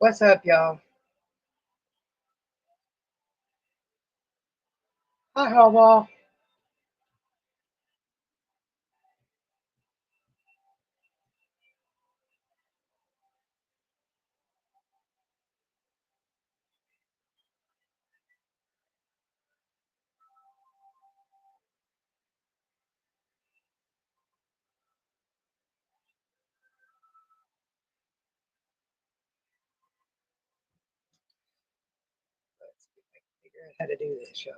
What's up, y'all? Hi, Hallball. Let's see if I can figure out how to do this, y'all.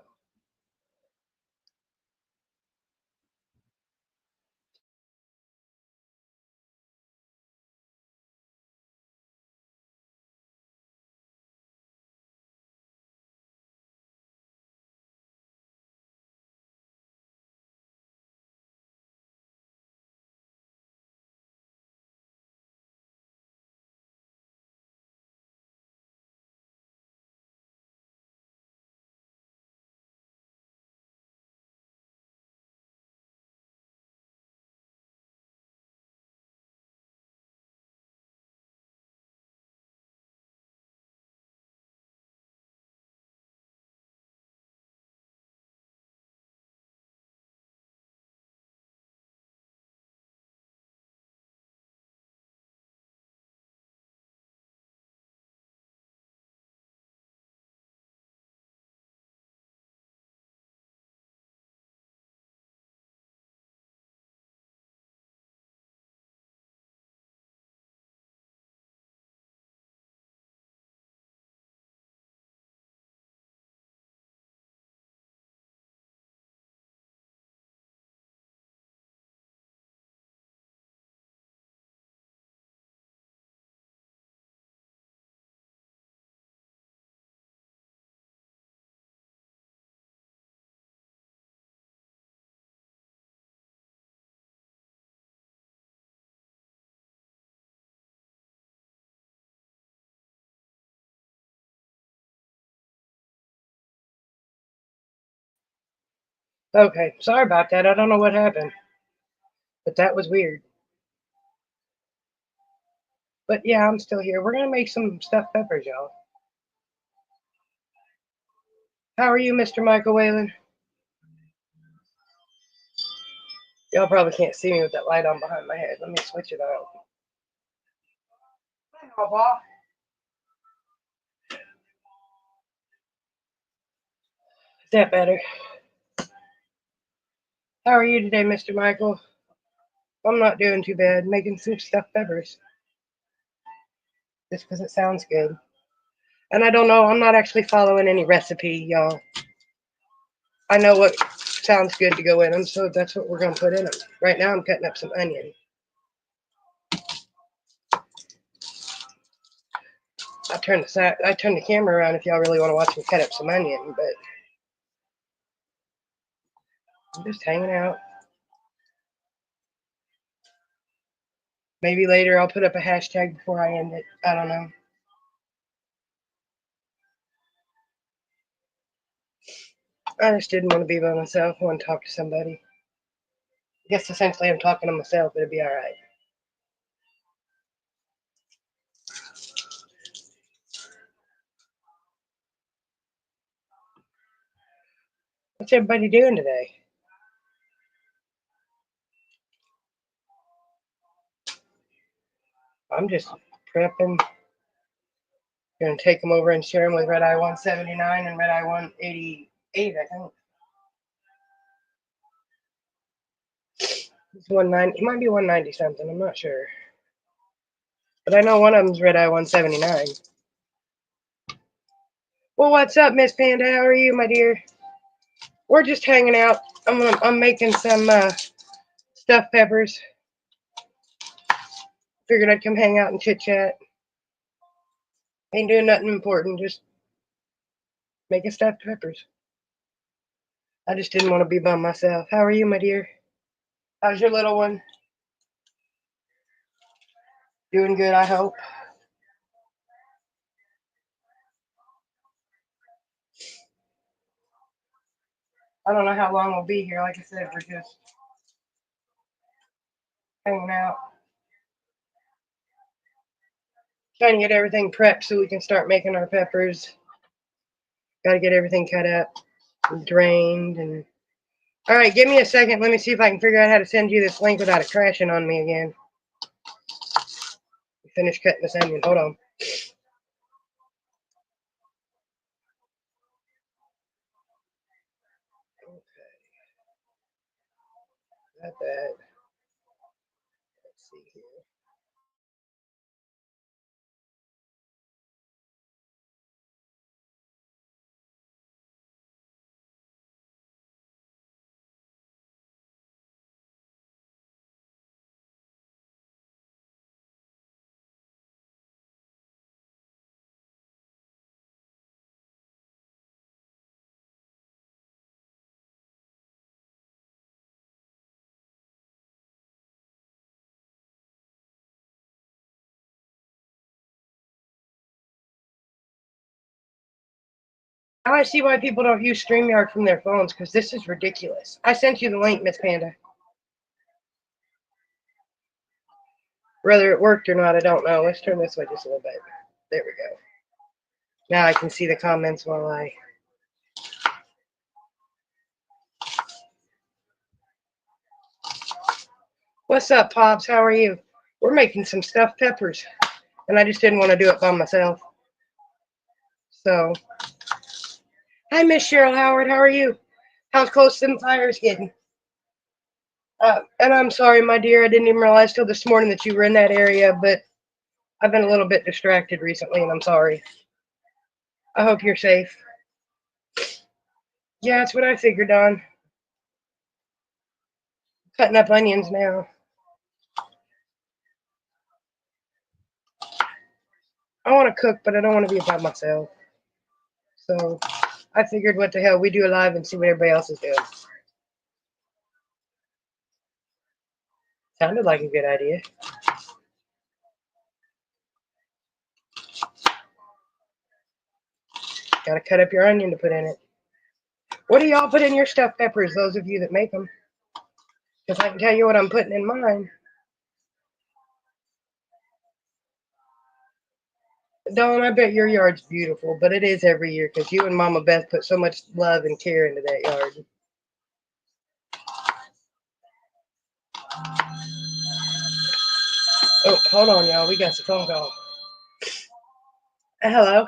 Okay, sorry about that. I don't know what happened, but that was weird. But yeah, I'm still here. We're gonna make some stuffed peppers, y'all. How are you, Mr. Michael Whalen? Y'all probably can't see me with that light on behind my head. Let me switch it out. Hi, Hallball. Is that better? How are you today, Mr. Michael? I'm not doing too bad. Making some stuffed peppers just because it sounds good. And I don't know. I'm not actually following any recipe, y'all. I know what sounds good to go in them, so that's what we're gonna put in them. Right now, I'm cutting up some onion. I turn the camera around if y'all really want to watch me cut up some onion, but I'm just hanging out. Maybe later I'll put up a hashtag before I end it. I don't know. I just didn't want to be by myself. I want to talk to somebody. I guess essentially I'm talking to myself, but it'd be all right. What's everybody doing today? I'm just prepping. Gonna take them over and share them with Red Eye 179 and Red Eye 188, I think. It's 190. It might be 190 something. I'm not sure. But I know one of them's Red Eye 179. Well, what's up, Miss Panda? How are you, my dear? We're just hanging out. I'm making some stuffed peppers. Figured I'd come hang out and chit chat. Ain't doing nothing important. Just making stuffed peppers. I just didn't want to be by myself. How are you, my dear? How's your little one? Doing good, I hope. I don't know how long we'll be here. Like I said, we're just hanging out. Trying to get everything prepped so we can start making our peppers. Got to get everything cut up and drained. And all right, give me a second. Let me see if I can figure out how to send you this link without it crashing on me again. Finish cutting this onion. Hold on. Okay, got that. Let's see here. Now I see why people don't use StreamYard from their phones, because this is ridiculous. I sent you the link, Miss Panda. Whether it worked or not, I don't know. Let's turn this way just a little bit. There we go. Now I can see the comments while I... What's up, Pops? How are you? We're making some stuffed peppers, and I just didn't want to do it by myself. So, hi, Miss Cheryl Howard. How are you? How's close them fires getting? And I'm sorry, my dear. I didn't even realize till this morning that you were in that area, but I've been a little bit distracted recently, and I'm sorry. I hope you're safe. Yeah, that's what I figured on. Cutting up onions now. I want to cook, but I don't want to be by myself. So I figured, what the hell, we do a live and see what everybody else is doing. Sounded like a good idea. Gotta cut up your onion to put in it. What do y'all put in your stuffed peppers, those of you that make them? Because I can tell you what I'm putting in mine. Dawn, I bet your yard's beautiful, but it is every year because you and Mama Beth put so much love and care into that yard. Oh, hold on, y'all. We got some phone call. Hello.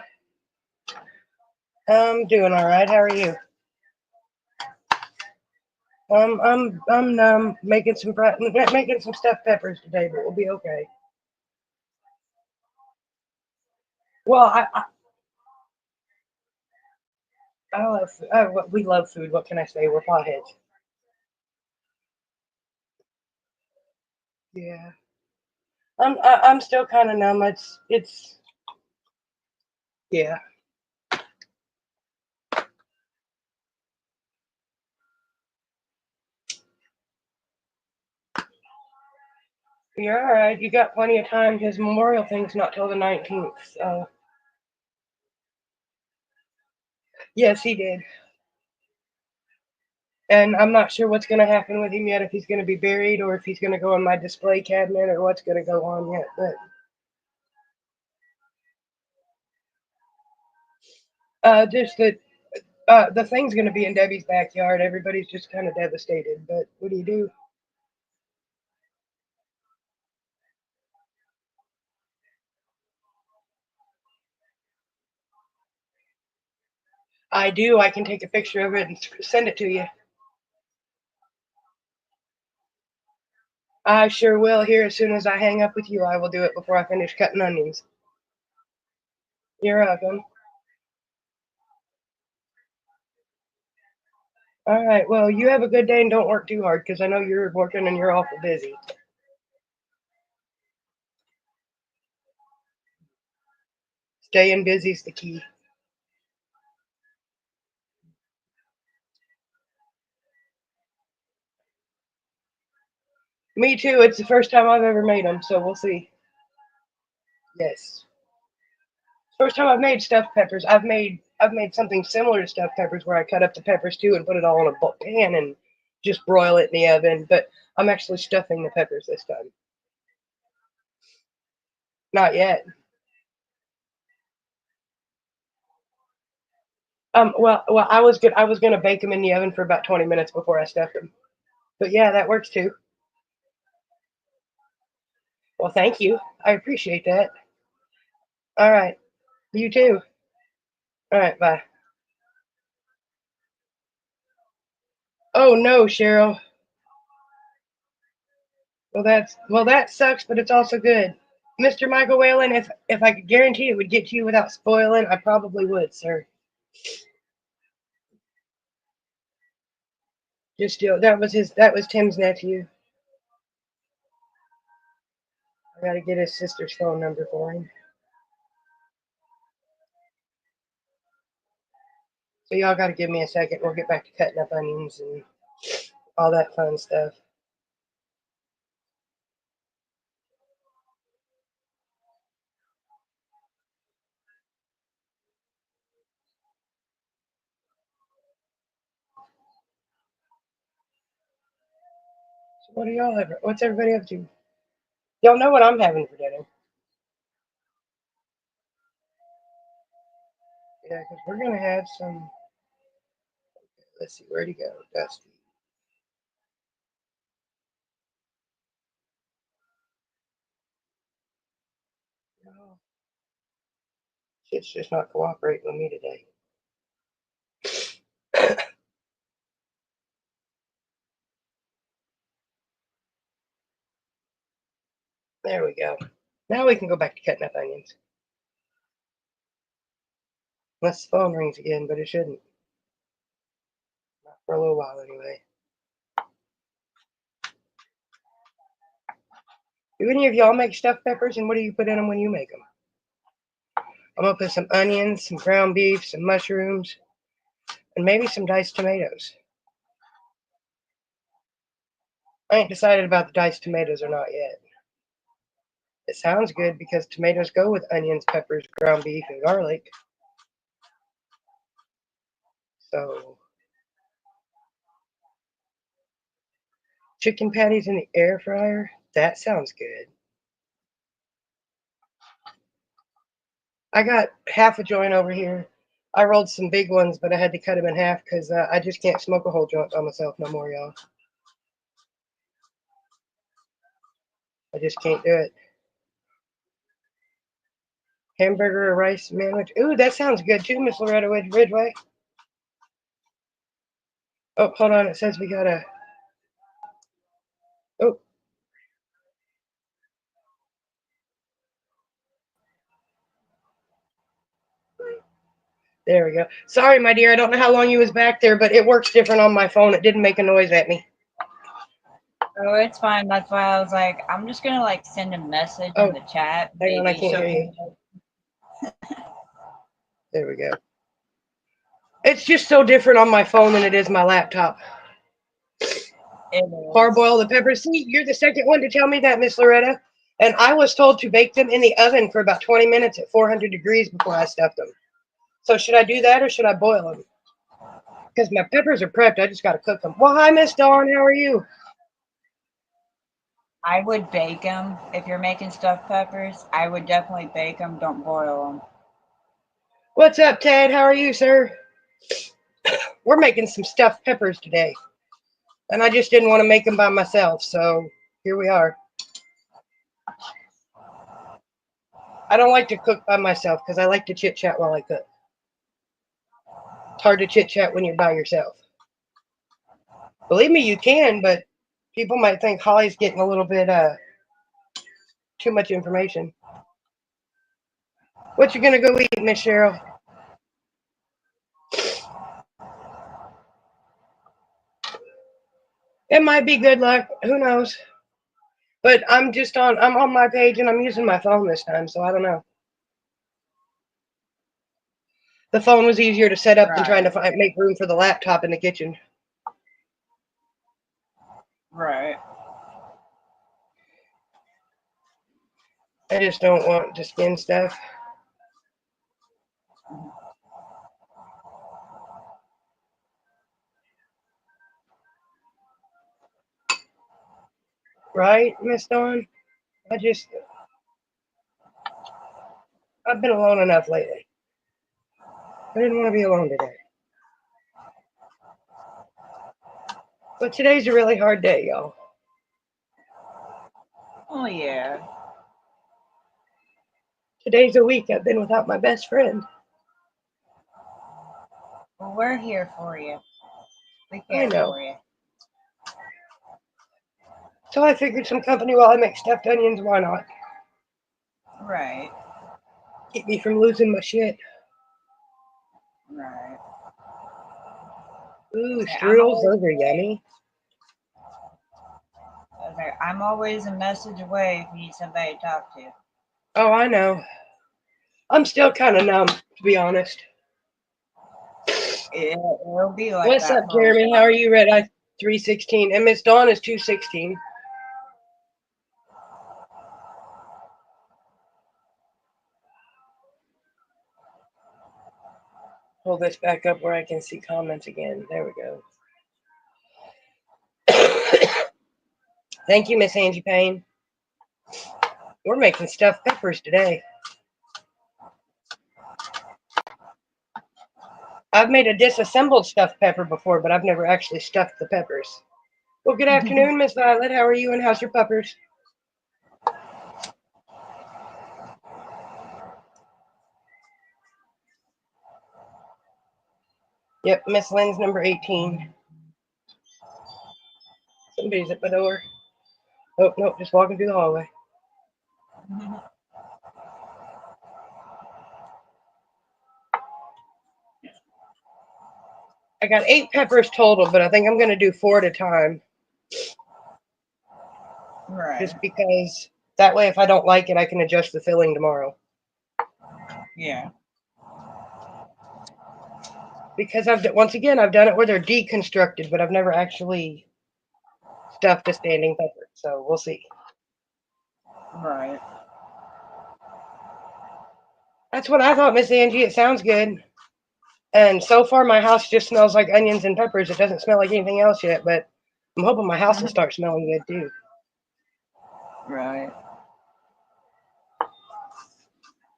I'm doing all right. How are you? I'm making some stuffed peppers today, but we'll be okay. Well, I love we love food. What can I say? We're potheads. Yeah. I'm still kind of numb. It's yeah. You're all right. You got plenty of time. His memorial thing's not till the 19th. So yes, he did. And I'm not sure what's going to happen with him yet. If he's going to be buried or if he's going to go in my display cabinet or what's going to go on yet. But just that the thing's going to be in Debbie's backyard. Everybody's just kind of devastated. But what do you do? I do. I can take a picture of it and send it to you. I sure will. Here, as soon as I hang up with you, I will do it before I finish cutting onions. You're welcome. All right. Well, you have a good day and don't work too hard because I know you're working and you're awful busy. Staying busy's the key. Me too. It's the first time I've ever made them, so we'll see. Yes. First time I've made stuffed peppers. I've made something similar to stuffed peppers where I cut up the peppers too and put it all in a pan and just broil it in the oven. But I'm actually stuffing the peppers this time. Not yet. Well, I was gonna bake them in the oven for about 20 minutes before I stuffed them. But yeah, that works too. Well, thank you. I appreciate that. All right. You too. All right. Bye. Oh no, Cheryl. Well, that sucks, but it's also good. Mr. Michael Whalen, if I could guarantee it would get to you without spoiling, I probably would, sir. Just that was Tim's nephew. I gotta get his sister's phone number for him. So y'all gotta give me a second. We'll get back to cutting up onions and all that fun stuff. So what's everybody up to? Y'all know what I'm having for dinner. Yeah, because we're gonna have some. Let's see, where'd he go? Dusty. No, shit's just not cooperating with me today. There we go. Now we can go back to cutting up onions. Unless the phone rings again, but it shouldn't. Not for a little while anyway. Do any of y'all make stuffed peppers, and what do you put in them when you make them? I'm gonna put some onions, some ground beef, some mushrooms, and maybe some diced tomatoes. I ain't decided about the diced tomatoes or not yet. It sounds good because tomatoes go with onions, peppers, ground beef, and garlic. So, chicken patties in the air fryer? That sounds good. I got half a joint over here. I rolled some big ones, but I had to cut them in half because I just can't smoke a whole joint by myself no more, y'all. I just can't do it. Hamburger or rice sandwich. Ooh, that sounds good too, Miss Loretta Ridgway. Oh, hold on. It says we got a. Oh, there we go. Sorry, my dear. I don't know how long you was back there, but it works different on my phone. It didn't make a noise at me. Oh, it's fine. That's why I was like, I'm just gonna like send a message Oh, in the chat, hang on. I maybe can't so hear he you. knows. There we go. It's just so different on my phone than it is my laptop. It is. Parboil the peppers. See, you're the second one to tell me that, Miss Loretta. And I was told to bake them in the oven for about 20 minutes at 400 degrees before I stuffed them. So should I do that or should I boil them? Because my peppers are prepped. I just got to cook them. Well, hi, Miss Dawn. How are you? I would bake them if you're making stuffed peppers. I would definitely bake them. Don't boil them. What's up, Ted? How are you, sir? We're making some stuffed peppers today. And I just didn't want to make them by myself. So here we are. I don't like to cook by myself because I like to chit chat while I cook. It's hard to chit chat when you're by yourself. Believe me, you can, but people might think Holly's getting a little bit too much information. What you gonna go eat, Miss Cheryl? It might be good luck. Who knows? But I'm on my page and I'm using my phone this time, so I don't know. The phone was easier to set up than trying Right. to make room for the laptop in the kitchen. Right. I just don't want to skin stuff. Right, Miss Dawn? I just I've been alone enough lately. I didn't want to be alone today. But today's a really hard day, y'all. Oh yeah. Today's a week I've been without my best friend. Well, we're here for you. We I care know. for you. So I figured some company while I make stuffed onions, why not? Right. Keep me from losing my shit. Right. Ooh, Okay, I'm strudels, always those are yummy. okay, I'm always a message away if you need somebody to talk to. Oh, I know. I'm still kind of numb, to be honest. It'll be like What's up, that for a Jeremy? How while. are you, Red Eye 316? And Miss Dawn is 216. Pull this back up where I can see comments again. There we go. Thank you, Miss Angie Payne. We're making stuffed peppers today. I've made a disassembled stuffed pepper before, but I've never actually stuffed the peppers. Well, good afternoon, Miss Violet. How are you and how's your peppers? Yep, Miss Lynn's number 18. Somebody's at my door. Oh, no, just walking through the hallway. I got 8 peppers total, but I think I'm going to do 4 at a time. Right. Just because that way, if I don't like it, I can adjust the filling tomorrow. Yeah. Because once again, I've done it where they're deconstructed, but I've never actually stuffed a standing pepper. So we'll see. Right. That's what I thought, Miss Angie. It sounds good. And so far, my house just smells like onions and peppers. It doesn't smell like anything else yet, but I'm hoping my house will start smelling good too. Right.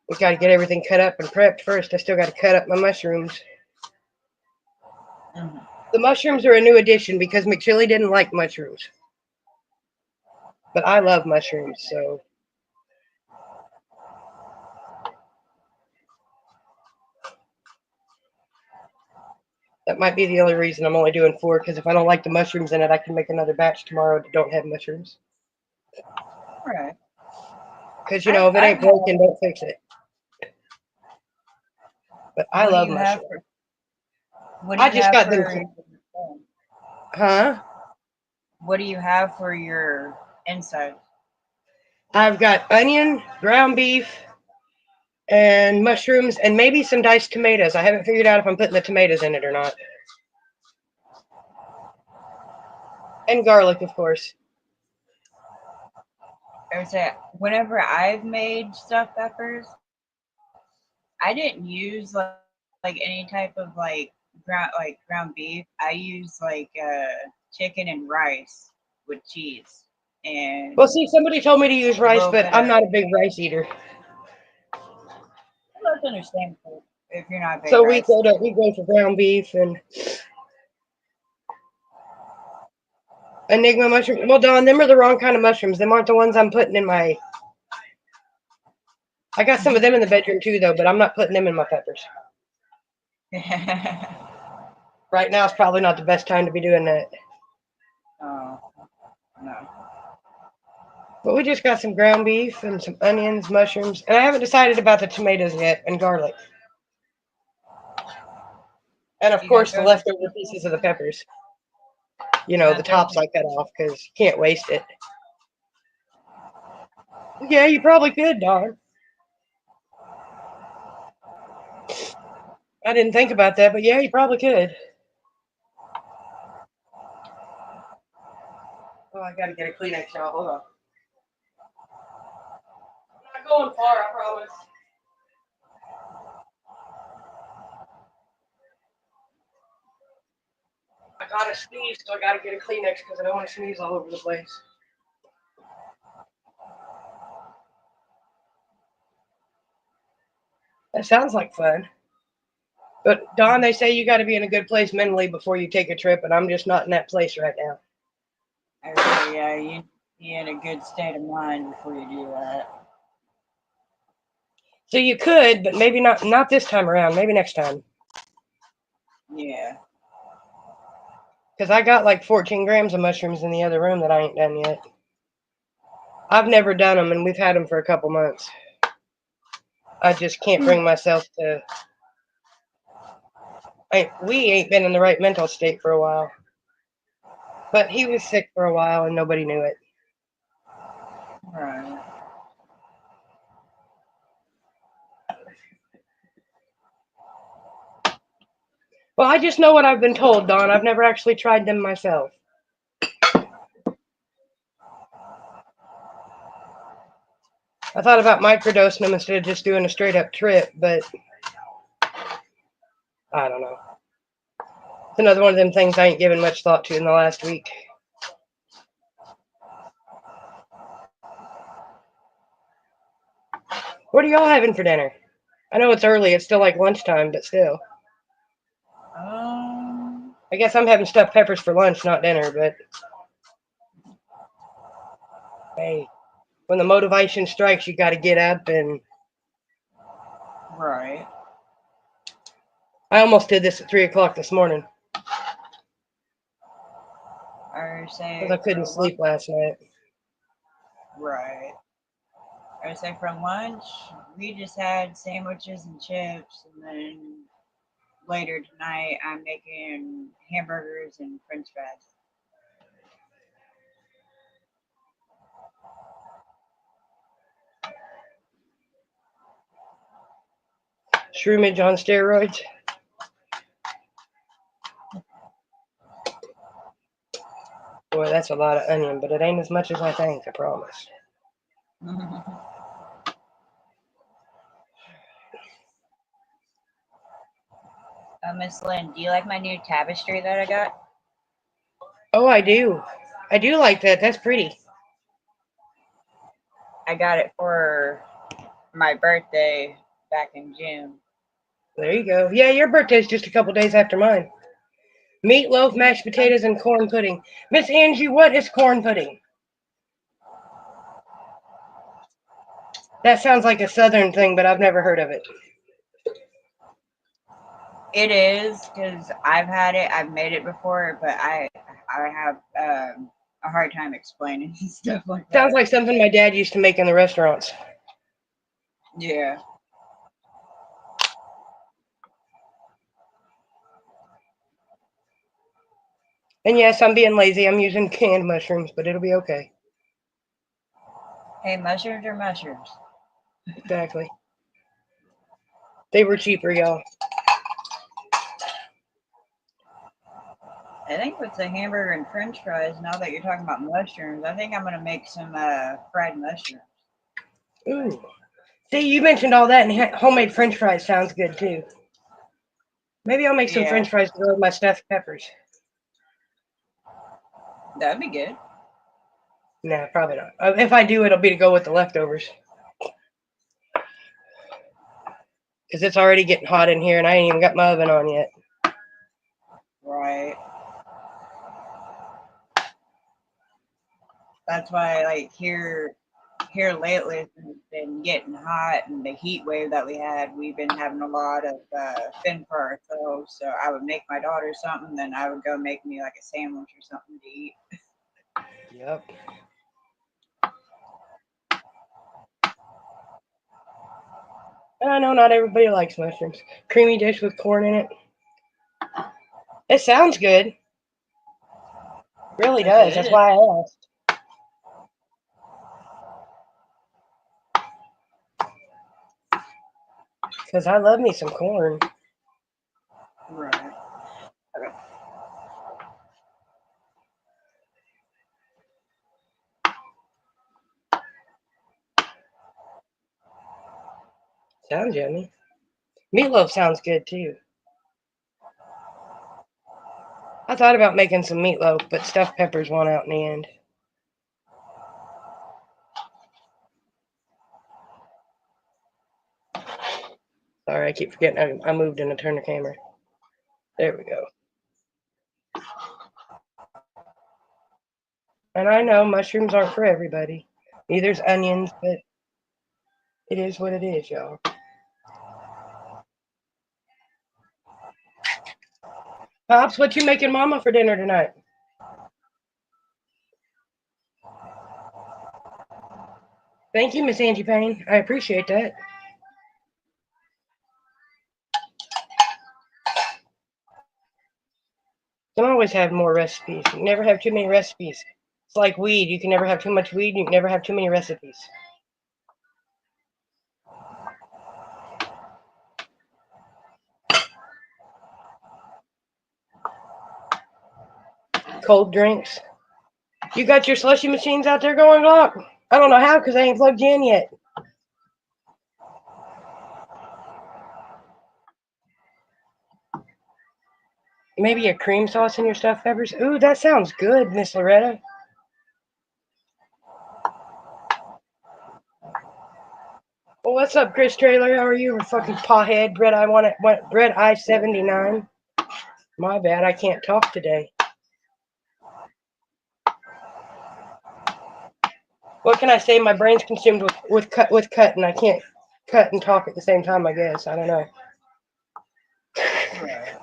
We got to get everything cut up and prepped first. I still got to cut up my mushrooms. Mm-hmm. The mushrooms are a new addition because McChilly didn't like mushrooms. But I love mushrooms, so that might be the only reason I'm only doing 4. Because if I don't like the mushrooms in it, I can make another batch tomorrow that don't have mushrooms. Right. Because, if it I've ain't had. broken, don't fix it. But I What do love you have mushrooms. for? What do I you just have got them. for? Huh? What do you have for your inside? I've got onion, ground beef, and mushrooms, and maybe some diced tomatoes. I haven't figured out if I'm putting the tomatoes in it or not. And garlic, of course. I would say whenever I've made stuffed peppers, I didn't use like any type of ground beef. I use chicken and rice with cheese and Well, see, somebody told me to use a rice, little but bit I'm of. not a big rice eater. Well, that's understandable if you're not a big So we rice go to eater. we go for ground beef and Enigma mushroom. Well, Don, them are the wrong kind of mushrooms. Them aren't the ones I'm putting in my. I got some of them in the bedroom too, though, but I'm not putting them in my peppers. Right now is probably not the best time to be doing that. Oh no. But we just got some ground beef and some onions, mushrooms, and I haven't decided about the tomatoes yet and garlic. And of You got course, the those in leftover pieces of the peppers. you The got those tops in I cut off because you can't waste it. Yeah, you probably could, Don. I didn't think about that, but yeah, you probably could. Oh, I gotta get a Kleenex, y'all. Hold on. I'm not going far, I promise. I gotta sneeze, so I gotta get a Kleenex because I don't want to sneeze all over the place. That sounds like fun. But Don, they say you got to be in a good place mentally before you take a trip, and I'm just not in that place right now. I would say, yeah, you be in a good state of mind before you do that. So you could, but maybe not this time around. Maybe next time. Yeah. Because I got like 14 grams of mushrooms in the other room that I ain't done yet. I've never done them, and we've had them for a couple months. I just can't bring myself to. We ain't been in the right mental state for a while. But he was sick for a while, and nobody knew it. Right. Well, I just know what I've been told, Don. I've never actually tried them myself. I thought about microdosing them instead of just doing a straight up trip, but I don't know. It's another one of them things I ain't given much thought to in the last week. What are y'all having for dinner? I know it's early. It's still like lunchtime, but still. I guess I'm having stuffed peppers for lunch, not dinner, but hey, when the motivation strikes, you got to get up, and Right. I almost did this at 3 o'clock this morning I say because I couldn't for lunch. sleep last night. Right. I say for lunch, we just had sandwiches and chips, and then later tonight, I'm making hamburgers and French fries. Shroomage on steroids. Boy, that's a lot of onion, but it ain't as much as I think, I promise. Miss Lynn, do you like my new tapestry that I got? Oh, I do. I do like that. That's pretty. I got it for my birthday back in June. There you go. Yeah, your birthday's just a couple days after mine. Meatloaf, mashed potatoes, and corn pudding. Miss Angie, what is corn pudding? That sounds like a southern thing, but I've never heard of it. It is because I've had it, I've made it before, but I have a hard time explaining stuff like Sounds that. like something my dad used to make in the restaurants. Yeah. And yes, I'm being lazy. I'm using canned mushrooms, but it'll be okay. Hey, mushrooms are mushrooms. Exactly. They were cheaper, y'all. I think with the hamburger and French fries, now that you're talking about mushrooms, I think I'm gonna make some fried mushrooms. Ooh. See, you mentioned all that, and homemade French fries sounds good too. Maybe I'll make some Yeah, French fries to go with my stuffed peppers. that'd be good. Nah, probably not. If I do, it'll be to go with the leftovers. Because it's already getting hot in here, and I ain't even got my oven on yet. Right. That's why, like here lately, it's been getting hot, and the heat wave that we had, we've been having a lot of fin for ourselves. So I would make my daughter something, then I would go make me like a sandwich or something to eat. Yep. And I know not everybody likes mushrooms. Creamy dish with corn in it. It sounds good. It really Yes, does. it That's is. why I asked. Because I love me some corn. Right. Okay. Sounds yummy. Meatloaf sounds good too. I thought about making some meatloaf, but stuffed peppers won out in the end. Sorry, I keep forgetting I moved and I turned the camera. There we go. And I know mushrooms aren't for everybody. Neither's onions, but it is what it is, y'all. Pops, what you making Mama for dinner tonight? Thank you, Miss Angie Payne. I appreciate that. Can always have more recipes. You can never have too many recipes. It's like weed. You can never have too much weed. You can never have too many recipes. Cold drinks. You got your slushy machines out there going, Glock? I don't know how because I ain't plugged you in yet. Maybe a cream sauce in your stuffed peppers. Ooh, that sounds good, Miss Loretta. Well, what's up, Chris Trailer? How are you? Fucking pothead. Bread I 79. My bad, I can't talk today. What can I say? My brain's consumed with cut, and I can't cut and talk at the same time. I guess I don't know. Right.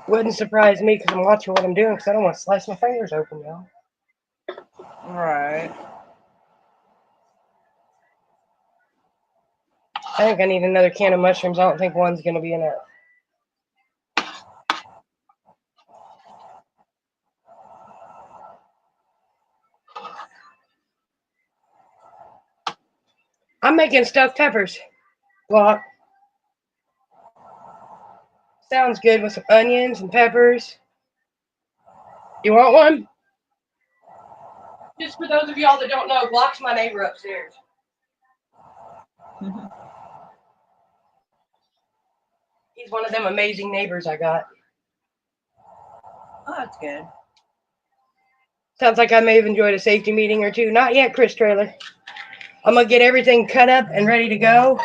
Wouldn't surprise me because I'm watching what I'm doing because I don't want to slice my fingers open, y'all. Right. I think I need another can of mushrooms. I don't think one's gonna be enough. I'm making stuffed peppers. Well, sounds good with some onions and peppers. You want one? Just for those of y'all that don't know, Glock's my neighbor upstairs. He's one of them amazing neighbors I got. Oh, that's good. Sounds like I may have enjoyed a safety meeting or two. Not yet, Chris Trailer. I'm gonna get everything cut up and ready to go.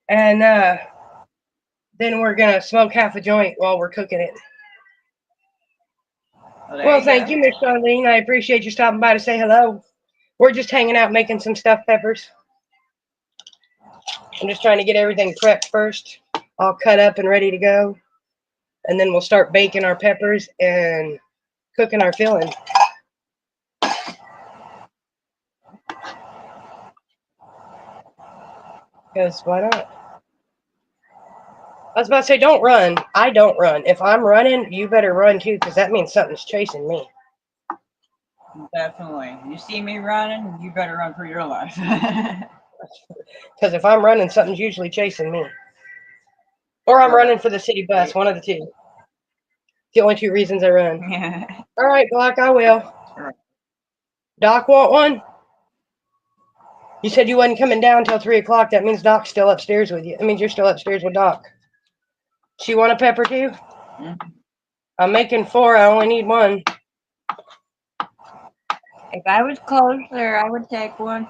And then we're gonna smoke half a joint while we're cooking it. Well, thank you, Miss Charlene. I appreciate you stopping by to say hello. We're just hanging out making some stuffed peppers. I'm just trying to get everything prepped first, all cut up and ready to go. And then we'll start baking our peppers and cooking our filling. Because why not? I was about to say, don't run. I don't run. If I'm running, you better run too, because that means something's chasing me. Definitely. You see me running, you better run for your life. Because if I'm running, something's usually chasing me. Or I'm running for the city bus, one of the two. The only two reasons I run. Yeah. All right, Glock, I will. Right. Doc want one? You said you wasn't coming down till 3 o'clock. That means Doc's still upstairs with you. That means you're still upstairs with Doc. She want a pepper too? Mhm. I'm making 4. I only need 1. If I was closer, I would take one.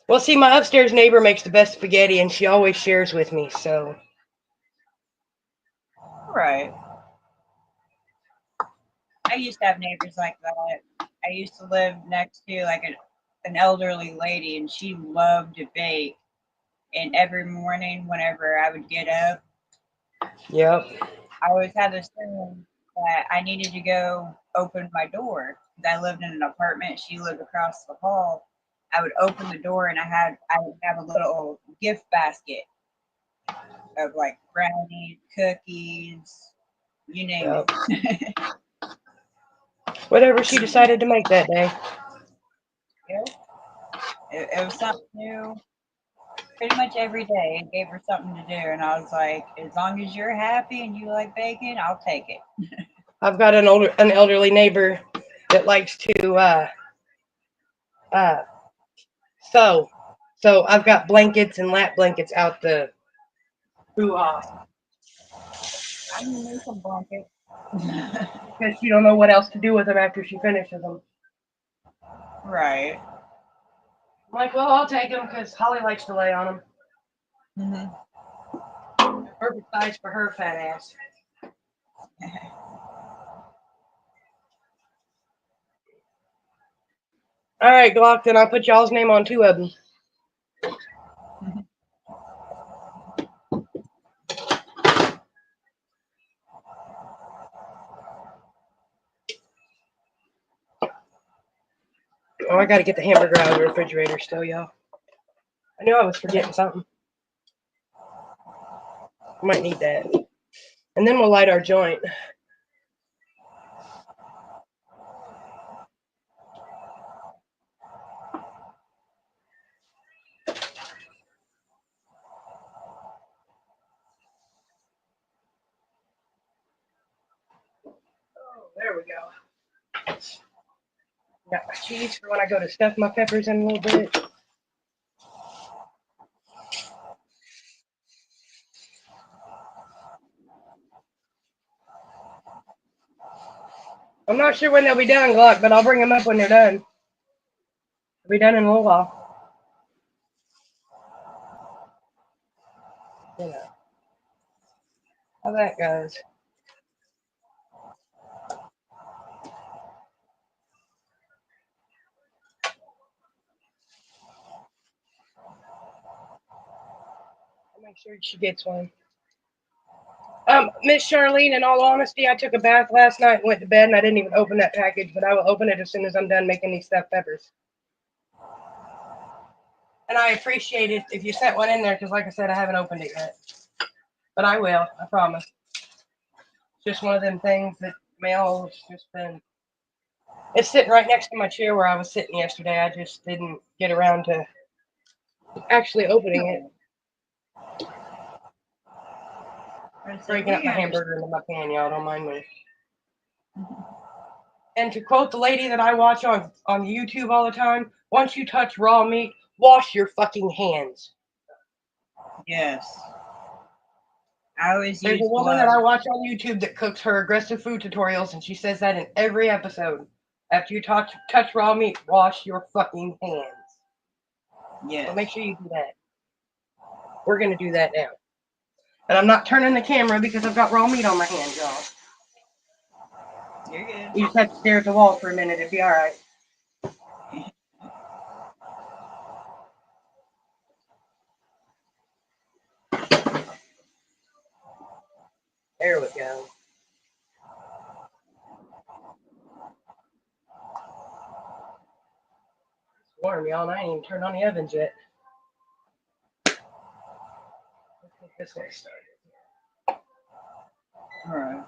Well, see, my upstairs neighbor makes the best spaghetti, and she always shares with me, so. Right. I used to have neighbors like that. I used to live next to like an elderly lady, and she loved to bake. And every morning, whenever I would get up, Yep. I always had this thing that I needed to go open my door. 'Cause I lived in an apartment. She lived across the hall. I would open the door, and I would have a little gift basket of like brownies, cookies, you name Yep. it. Whatever she decided to make that day. Yeah. It was something new pretty much every day. It gave her something to do, and I was like, as long as you're happy and you like baking, I'll take it. I've got an elderly neighbor that likes to uh sew. So I've got blankets and lap blankets out the hoo-ha. I need some blankets. Because she don't know what else to do with them after she finishes them. Right. I'm like, well, I'll take them because Holly likes to lay on them. Perfect size for her fat ass. All right, Glock, then I'll put y'all's name on 2 of them. Oh, I gotta get the hamburger out of the refrigerator still, y'all. I knew I was forgetting something. Might need that. And then we'll light our joint. Oh, there we go. Got my cheese for when I go to stuff my peppers in a little bit. I'm not sure when they'll be done, Glock, but I'll bring them up when they're done. They'll be done in a little while. You know how that goes. I'll make sure she gets one. Miss Charlene, in all honesty, I took a bath last night and went to bed, and I didn't even open that package, but I will open it as soon as I'm done making these stuffed peppers. And I appreciate it if you sent one in there, because like I said, I haven't opened it yet. But I will, I promise. It's just one of them things that mail's just been... It's sitting right next to my chair where I was sitting yesterday. I just didn't get around to actually opening it. Breaking up my hamburger into my pan, y'all. Don't mind me. And to quote the lady that I watch on YouTube all the time, once you touch raw meat, wash your fucking hands. Yes. I always There's use a woman gloves. that I watch on YouTube that cooks her aggressive food tutorials, and she says that in every episode. After you touch raw meat, wash your fucking hands. Yes. So make sure you do that. We're going to do that now. And I'm not turning the camera because I've got raw meat on my hands, y'all. You're good. You just have to stare at the wall for a minute. It'll be all right. There we go. It's warm, y'all, and I ain't even turned on the ovens yet. Let's get this one started. All right.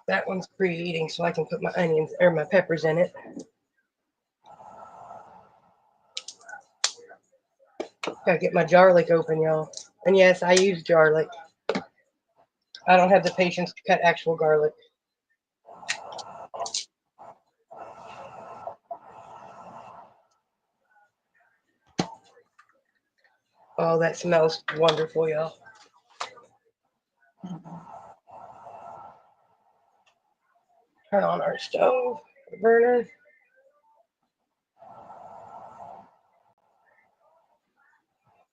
That one's preheating, so I can put my onions or my peppers in it. Gotta get my garlic open, y'all. And yes, I use garlic. I don't have the patience to cut actual garlic. Oh, that smells wonderful, y'all. Turn on our stove, the burner.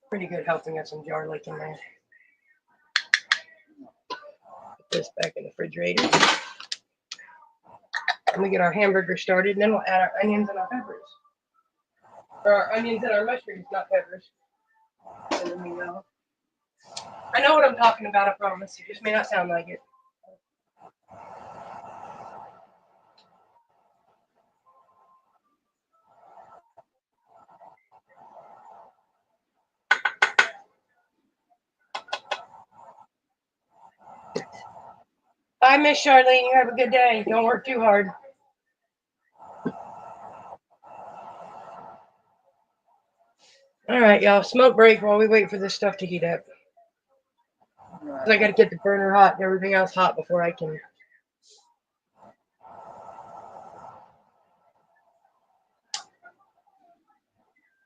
Pretty good helping us some garlic in there. Put this back in the refrigerator. And we get our hamburger started, and then we'll add our onions and our peppers. Or our onions and our mushrooms, not peppers. So then we know. I know what I'm talking about, I promise. It just may not sound like it. Bye, Miss Charlene. You have a good day. Don't work too hard. All right, y'all. Smoke break while we wait for this stuff to heat up. Because I got to get the burner hot and everything else hot before I can.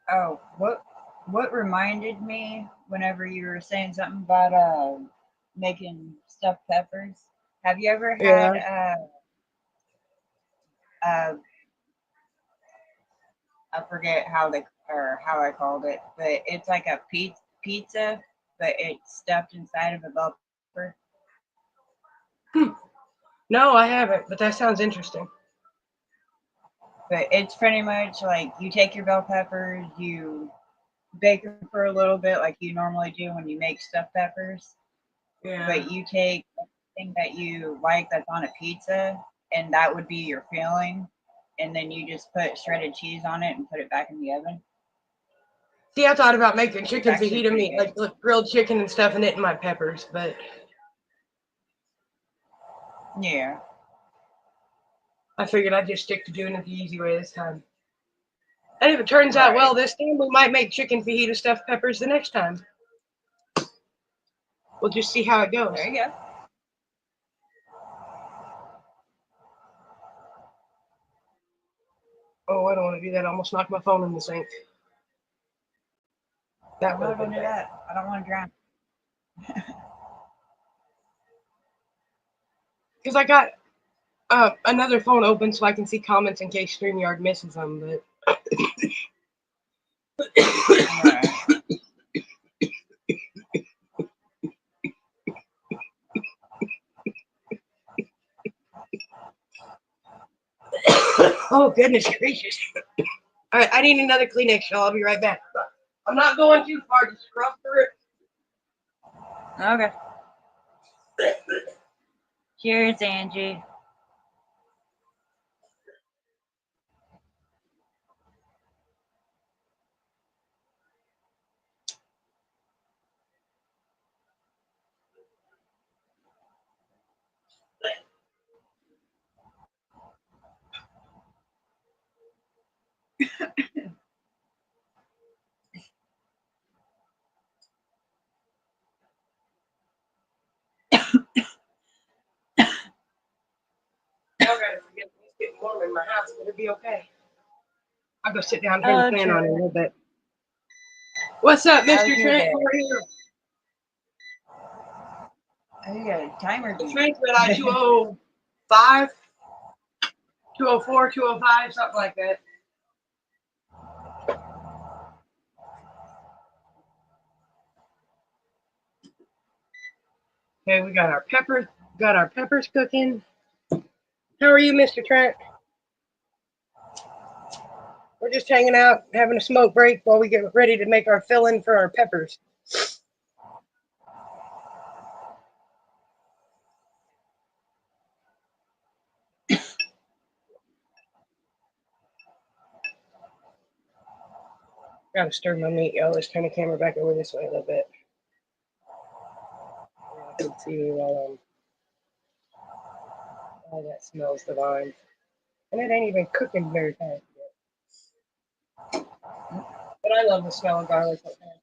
Oh, what reminded me whenever you were saying something about making stuffed peppers? Have you ever Yeah. had uh I forget how they or how I called it, but it's like a pizza, but it's stuffed inside of a bell pepper. Hmm. No, I haven't, but that sounds interesting. But it's pretty much like you take your bell peppers, you bake them for a little bit, like you normally do when you make stuffed peppers. Yeah. But you take everything that you like that's on a pizza, and that would be your filling, and then you just put shredded cheese on it and put it back in the oven. See, I thought about making It's chicken actually fajita pretty meat, good. like grilled chicken and stuffing it in my peppers, but Yeah, I figured I'd just stick to doing it the easy way this time. And if it turns out right. well this time, we might make chicken fajita stuffed peppers the next time. We'll just see how it goes. There you go. Oh, I don't want to do that. I almost knocked my phone in the sink. Oh That would no, have don't been do bad. that. I don't want to drown. Because I got another phone open so I can see comments in case StreamYard misses them. But Right. oh goodness gracious! All right, I need another Kleenex, y'all. I'll be right back. I'm not going too far. Just scrub through it. Okay. Cheers, Angie. Y'all gotta forgive me. It's getting warm in my house, but it'll be okay. I'll go sit down and turn the Oh, fan true. on in a little bit. What's up, How's Mr. your Trent? day? How are you? Oh, you got a timer The beat. Trent's at 205, 204, 205, something like that. Okay, we got our peppers cooking. How are you, Mr. Trent? We're just hanging out, having a smoke break while we get ready to make our filling for our peppers. Gotta stir my meat, y'all. Let's turn the camera back over this way a little bit. I can see me while oh, that smells divine. And it ain't even cooking very fast yet. But I love the smell of garlic. What can I say?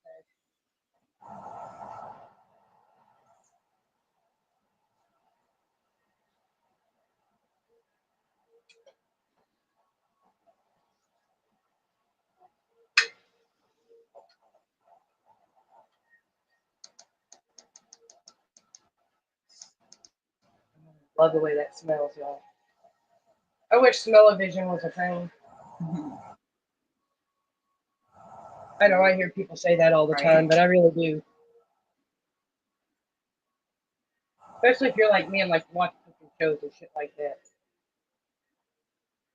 Love the way that smells, y'all. I wish smell-o-vision was a thing. I know I hear people say that all the Right. time, but I really do. Especially if you're like me and like watch cooking shows and shit like that.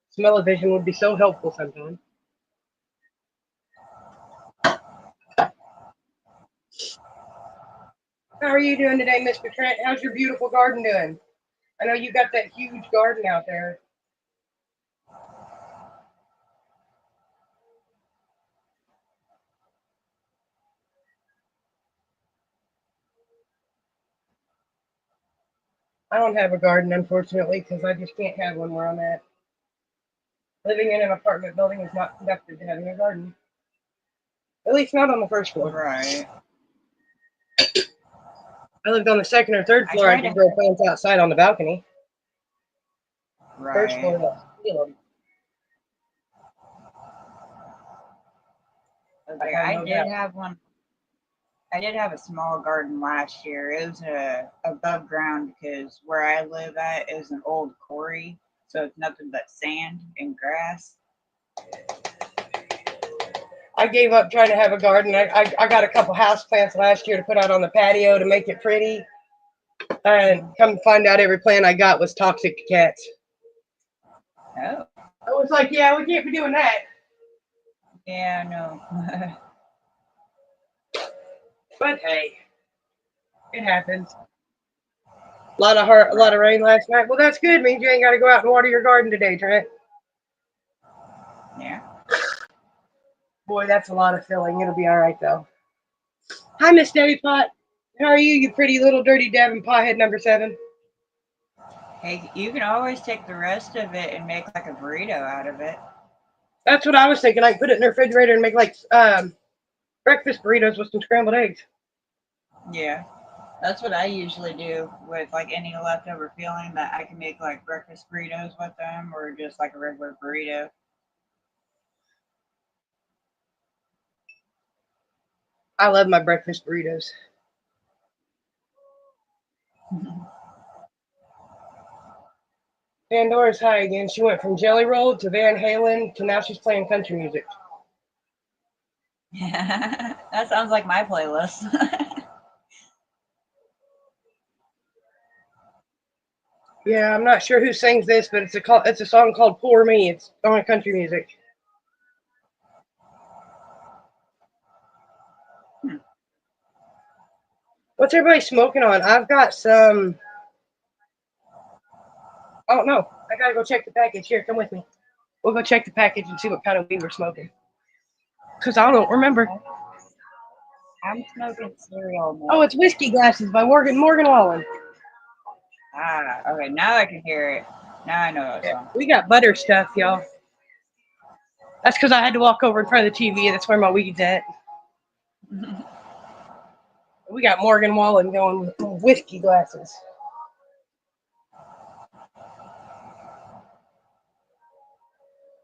Smell-o-vision would be so helpful sometimes. How are you doing today, Mr. Trent? How's your beautiful garden doing? I know you got that huge garden out there. I don't have a garden, unfortunately, because I just can't have one where I'm at. Living in an apartment building is not conducive to having a garden. At least not on the first floor. Right. I lived on the second or third I floor. I try could to. grow plants outside on the balcony. First Right. floor, that's steal them. I Okay, have I no did doubt. have one. I did have a small garden last year. It was above ground because where I live at is an old quarry, so it's nothing but sand and grass. I gave up trying to have a garden. I got a couple house plants last year to put out on the patio to make it pretty. And Mhm. come to find out every plant I got was toxic to cats. Oh, I was like, yeah, we can't be doing that. yeah, no. But hey, it happens. A lot of Right. rain last night. Well, that's good. Means you ain't got to go out and water your garden today, Trent. Yeah. Boy, that's a lot of filling. It'll be all right though. Hi, Miss Debbie Pot. How are you, you pretty little dirty Devon pothead number 7? Hey, you can always take the rest of it and make like a burrito out of it. That's what I was thinking. I could put it in the refrigerator and make like breakfast burritos with some scrambled eggs. Yeah. That's what I usually do with like any leftover filling that I can make like breakfast burritos with them or just like a regular burrito. I love my breakfast burritos. Pandora's high again. She went from Jelly Roll to Van Halen to now she's playing country music. Yeah. That sounds like my playlist. Yeah, I'm not sure who sings this, but it's a song called "Poor Me." It's on country music. Hmm. What's everybody smoking on? I've got some. Oh no, I gotta go check the package. Here, come with me. We'll go check the package and see what kind of weed we're smoking. Cause I don't remember. I'm smoking cereal Oh, milk. it's whiskey glasses by Morgan Wallen. Ah, okay. Now I can hear it. Now I know that Yeah, song. we got butter stuff, y'all. That's because I had to walk over in front of the TV. That's where my weed's at. We got Morgan Wallen going with whiskey glasses.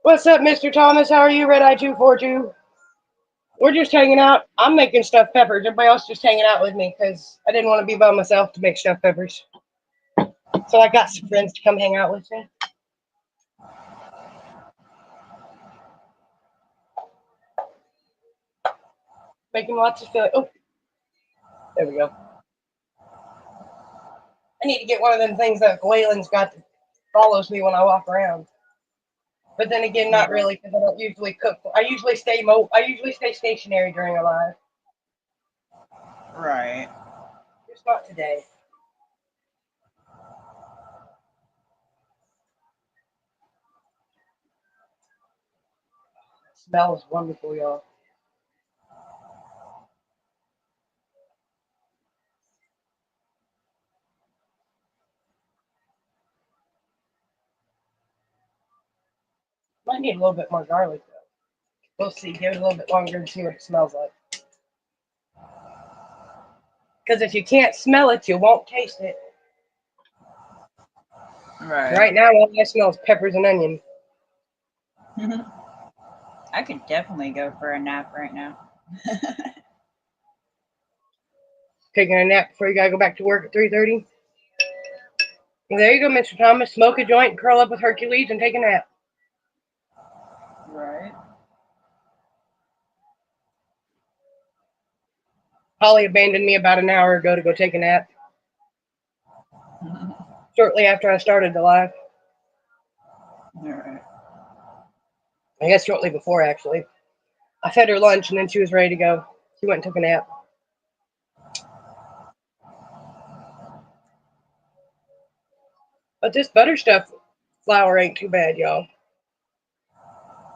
What's up, Mr. Thomas? How are you, Red Eye 242? We're just hanging out. I'm making stuffed peppers. Everybody else just hanging out with me because I didn't want to be by myself to make stuffed peppers. So I got some friends to come hang out with me. Making lots of filling. Oh, there we go. I need to get one of them things that Glayland's got that follows me when I walk around. But then again, not Yeah. really because I don't usually cook. I usually stay stationary during a live. Right. Just not today. It smells wonderful, y'all. Might need a little bit more garlic though. We'll see. Give it a little bit longer and see what it smells like. Because if you can't smell it, you won't taste it. Right. Right now, all I smell is peppers and onion. I could definitely go for a nap right now. Taking a nap before you gotta go back to work at 3:30. Well, there you go, Mr. Thomas. Smoke a joint, curl up with Hercules, and take a nap. Right. Holly abandoned me about an hour ago to go take a nap. Shortly after I started the live. Alright. I guess shortly before, actually. I fed her lunch and then she was ready to go. She went and took a nap. But this butter stuff flour ain't too bad, y'all.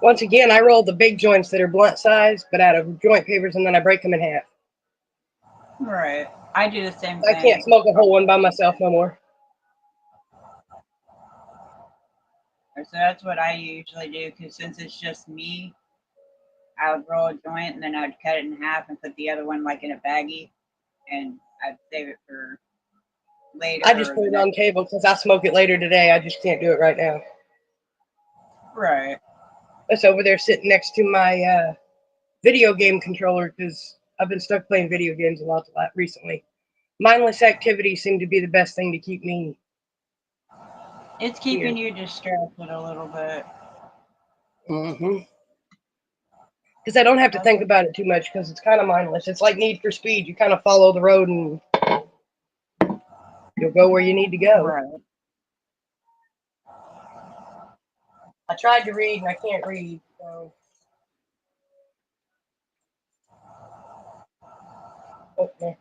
Once again, I roll the big joints that are blunt size, but out of joint papers, and then I break them in half. Right. I do the same I can't thing. smoke a whole one by myself no more. So that's what I usually do because since it's just me, I would roll a joint and then I'd cut it in half and put the other one like in a baggie and I'd save it for I just later or put the it on next. the table because I smoke it later today. I just can't do it right now. Right. It's over there sitting next to my video game controller because I've been stuck playing video games a lot recently. Mindless activities seem to be the best thing to keep me It's here. keeping you distracted a little bit. Mm-hmm. Because I don't have to That's think about it too much because it's kind of mindless. It's like Need for Speed. You kind of follow the road and you'll go where you need to go. right. I tried to read and I can't read. So. Okay.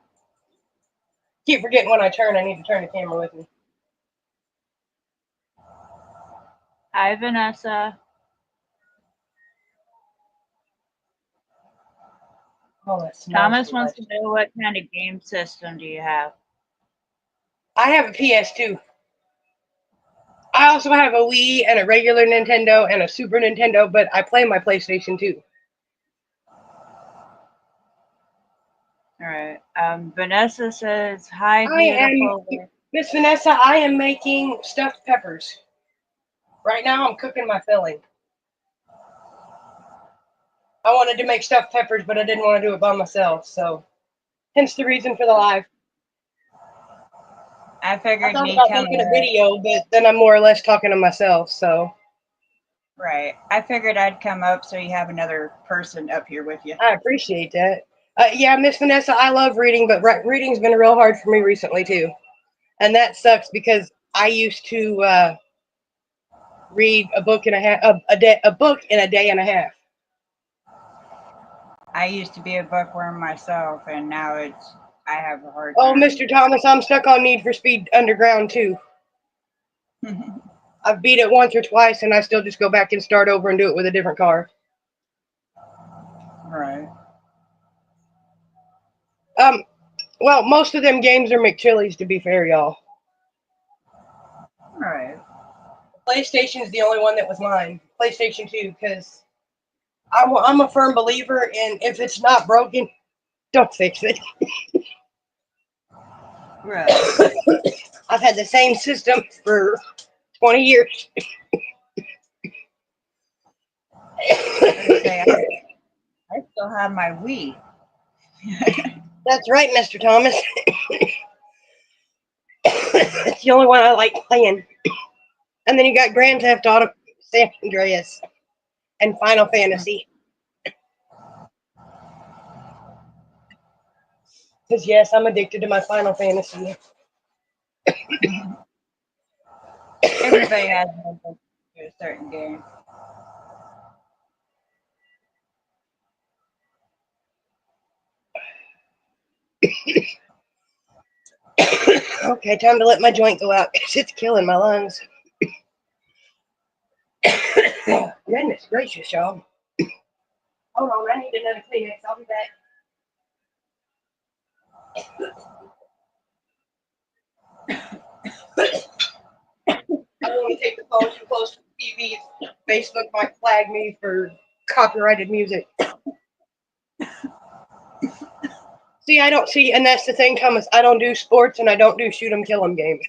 Keep forgetting when I turn, I need to turn the camera with me. Hi, Vanessa. Oh, that smells Thomas wants to delicious. know what kind of game system do you have? I have a PS2. I also have a Wii and a regular Nintendo and a Super Nintendo, but I play my PlayStation 2. All right. Vanessa says, "Hi, I am, beautiful." Miss Vanessa, I am making stuffed peppers. Right now I'm cooking my filling. I wanted to make stuffed peppers, but I didn't want to do it by myself, so hence the reason for the live. I I figured thought me about coming making a up. video, but then I'm more or less talking to myself, so Right. I figured I'd come up so you have another person up here with you. I appreciate that. Yeah, Miss Vanessa, I love reading, but reading's been real hard for me recently too, and that sucks because I used to read a book and a half a book in a day and a half. I used to be a bookworm myself, and now I have a hard Oh, time. Mr. Thomas, I'm stuck on Need for Speed Underground too. I've beat it once or twice, and I still just go back and start over and do it with a different car. right. Um, well, most of them games are McChillies, to be fair, y'all. Right. PlayStation is the only one that was mine. PlayStation 2, because I'm a firm believer in if it's not broken, don't fix it. Right. I've had the same system for 20 years. Let's say I still have my Wii. That's right, Mr. Thomas. It's the only one I like playing. And then you got Grand Theft Auto, San Andreas, and Final Fantasy. Because yes, I'm addicted to my Final Fantasy. Everybody has an addiction to a certain game. Okay, time to let my joint go out because it's killing my lungs. Goodness gracious, y'all. Hold on, I need another Kleenex. I'll be back. I don't want to take the phone too close to the TV. Facebook might flag me for copyrighted music. See, I don't see, and that's the thing, Thomas. I don't do sports and I don't do shoot 'em, kill 'em games.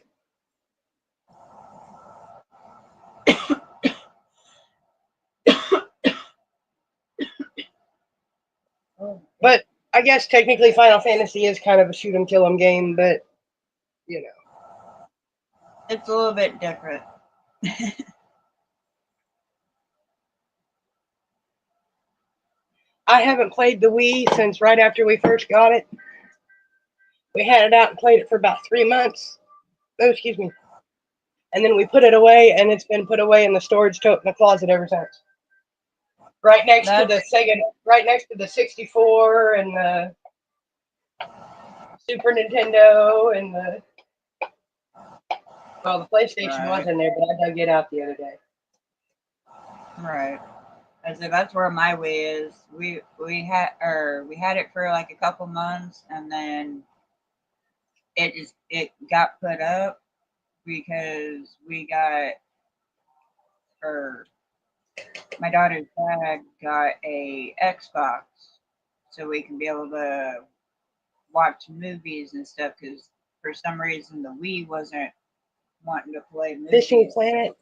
But I guess technically Final Fantasy is kind of a shoot 'em, kill 'em game, but you know. It's a little bit different. I haven't played the Wii since right after we first got it. We had it out and played it for about 3 months. Oh, excuse me. And then we put it away, and it's been put away in the storage tote in the closet ever since. Right next to the That's Sega, right next to the 64 and the Super Nintendo and the well, the PlayStation was right. in there, but I dug it out the other day. Right. I said that's where my Wii is. We had it for like a couple months, and then it got put up because we got or my daughter's dad got a Xbox, so we can be able to watch movies and stuff. Because for some reason the Wii wasn't wanting to play Fishing movies. Planet.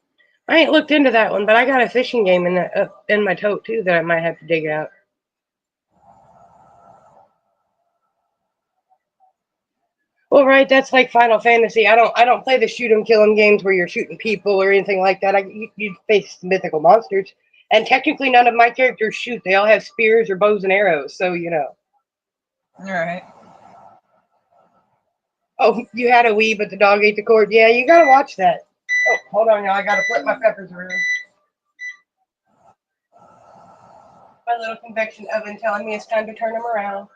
I ain't looked into that one, but I got a fishing game in my tote too that I might have to dig out. Well, right, that's like Final Fantasy. I don't play the shoot 'em kill 'em games where you're shooting people or anything like that. You face mythical monsters, and technically none of my characters shoot. They all have spears or bows and arrows. So All right. Oh, you had a Wii, but the dog ate the cord. Yeah, you gotta watch that. Oh, hold on, y'all. I gotta flip my peppers around. My little convection oven telling me it's time to turn them around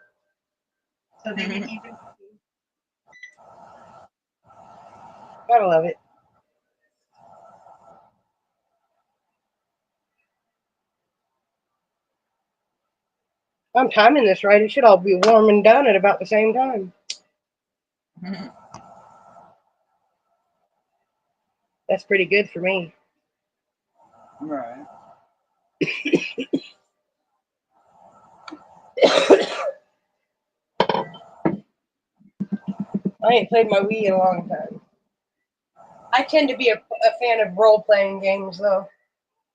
so they get even. Gotta love it. I'm timing this right. It should all be warm and done at about the same time. That's pretty good for me. Right. I ain't played my Wii in a long time. I tend to be a fan of role playing games, though.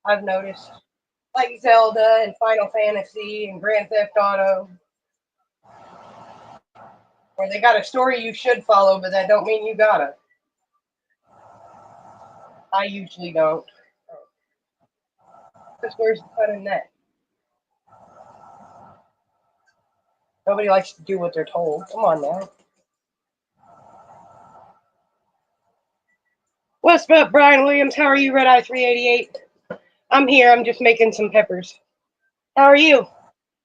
I've noticed, like Zelda and Final Fantasy and Grand Theft Auto, where they got a story you should follow, but that don't mean you gotta. I usually don't. Because where's the fun in that? Nobody likes to do what they're told. Come on now. What's up, Brian Williams? How are you, Red Eye 388? I'm here. I'm just making some peppers. How are you?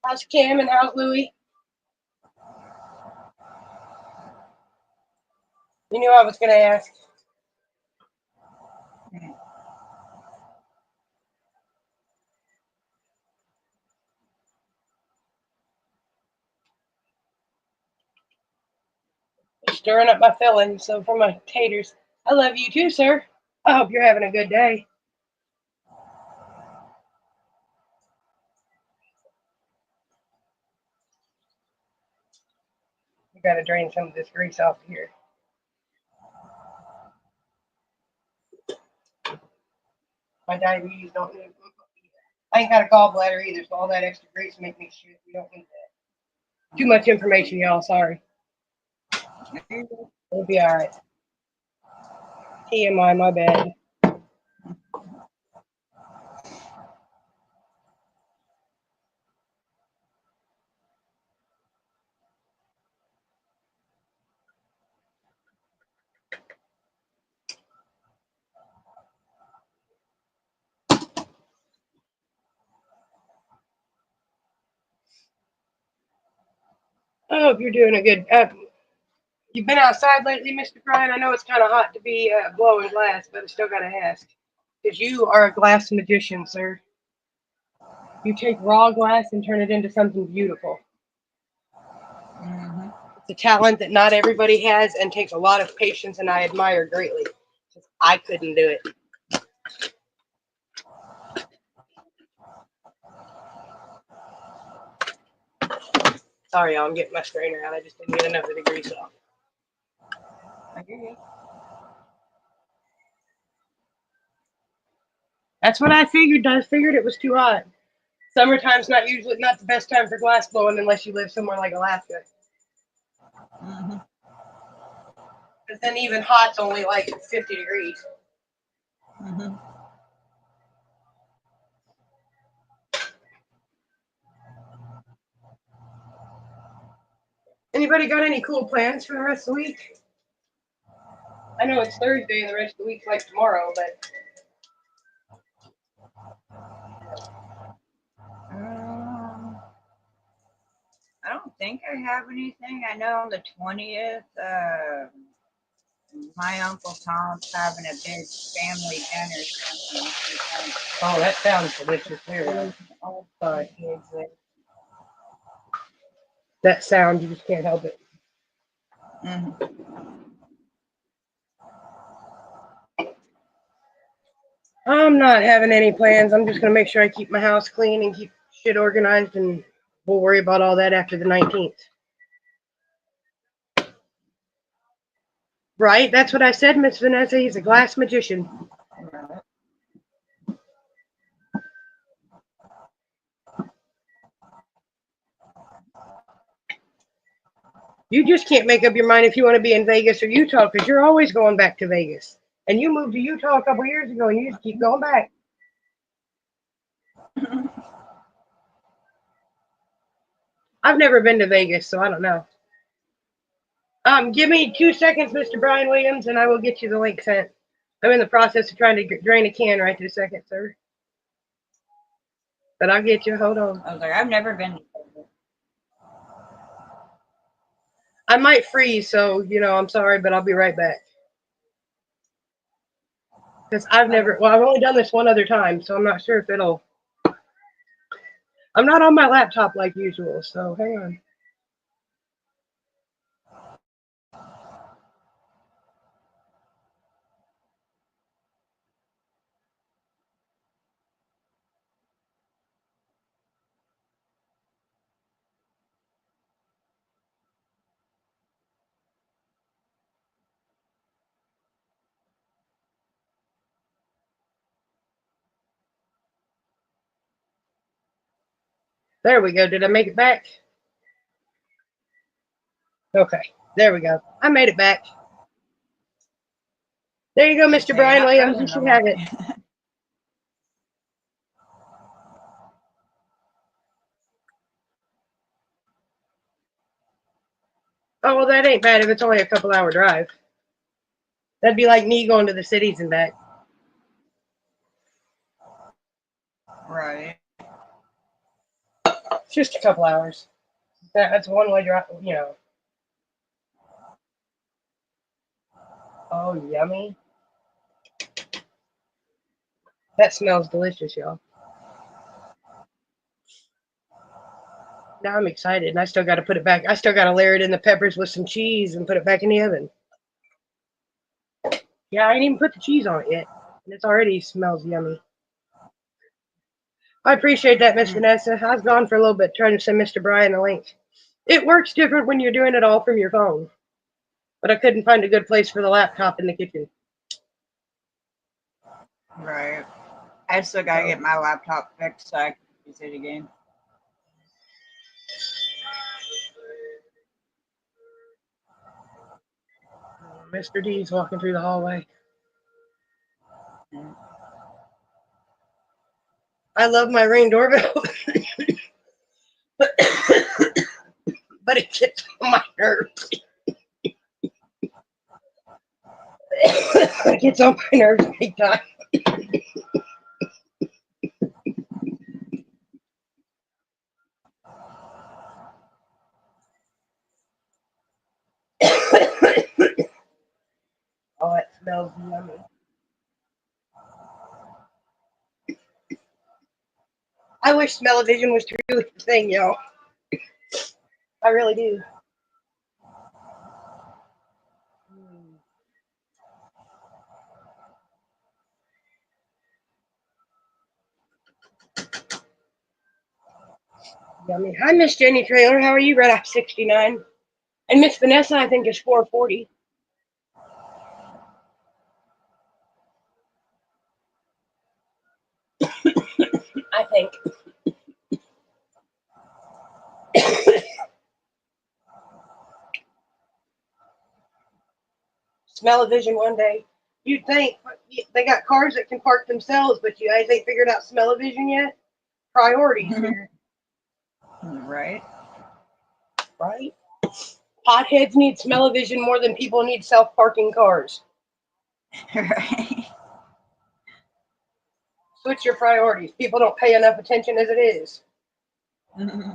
How's Kim and how's Louie? You knew I was going to ask. Stirring up my fillings, so for my taters. I love you too, sir. I hope you're having a good day. We got to drain some of this grease off here. My diabetes don't need. I ain't got a gallbladder either, so all that extra grease make me shit. We don't need that. Too much information, y'all. Sorry. It'll be all right. TMI, my bad. I hope you're doing a good. You've been outside lately, Mr. Brian? I know it's kind of hot to be blowing glass, but I still got to ask. Because you are a glass magician, sir. You take raw glass and turn it into something beautiful. Mm-hmm. It's a talent that not everybody has and takes a lot of patience, and I admire greatly. I couldn't do it. Sorry, y'all, I'm getting my strainer out. I just didn't get enough of the grease off. I hear you. That's what I figured. I figured it was too hot. Summertime's not the best time for glass blowing unless you live somewhere like Alaska. Mm-hmm. Because then even hot's only like 50 degrees. Mm-hmm. Anybody got any cool plans for the rest of the week? I know it's Thursday and the rest of the week's like tomorrow, but I don't think I have anything. I know on the 20th, my Uncle Tom's having a big family dinner. oh, that sounds delicious. There we go. All Sorry. kids there. That sound, you just can't help it. Mm-hmm. I'm not having any plans. I'm just going to make sure I keep my house clean and keep shit organized, and we'll worry about all that after the 19th. Right? That's what I said, Miss Vanessa. He's a glass magician. Right. You just can't make up your mind if you want to be in Vegas or Utah because you're always going back to Vegas. And you moved to Utah a couple years ago and you just keep going back. I've never been to Vegas, so I don't know. Give me 2 seconds, Mr. Brian Williams, and I will get you the link sent. I'm in the process of trying to drain a can right this second, sir. But I'll get you. Hold on. I was like, I've never been to Vegas. I might freeze, so I'm sorry, but I'll be right back. Because I've only done this one other time, so I'm not sure if it'll. I'm not on my laptop like usual, so hang on. There we go. Did I make it back? Okay. There we go. I made it back. There you go, Mr. Brian Williams. You should have it. Oh, well, that ain't bad if it's only a couple-hour drive. That'd be like me going to the cities and back. Right. Just a couple hours. That's one-way drive, Oh, yummy. That smells delicious, y'all. Now I'm excited, and I still got to put it back. I still got to layer it in the peppers with some cheese and put it back in the oven. Yeah, I ain't even put the cheese on it yet, and it already smells yummy. I appreciate that, Miss Vanessa. I was gone for a little bit trying to send Mr. Brian the link. It works different when you're doing it all from your phone, but I couldn't find a good place for the laptop in the kitchen. Right. I still gotta get my laptop fixed so I can use it again. Mr. D's walking through the hallway. I love my Ring doorbell, but it gets on my nerves. It gets on my nerves big time. Oh, it smells yummy. I wish smell-o-vision was truly the thing, y'all. I really do. Yummy. Hi, Miss Jenny Trailer. How are you, Red Eye 69? And Miss Vanessa, I think, is 440. I think. Smell-o-vision one day. You'd think they got cars that can park themselves, but you guys ain't figured out smell-o-vision yet? Priorities here. Right. Right? Potheads need smell-o-vision more than people need self-parking cars. Right. Switch your priorities. People don't pay enough attention as it is. Mm-hmm.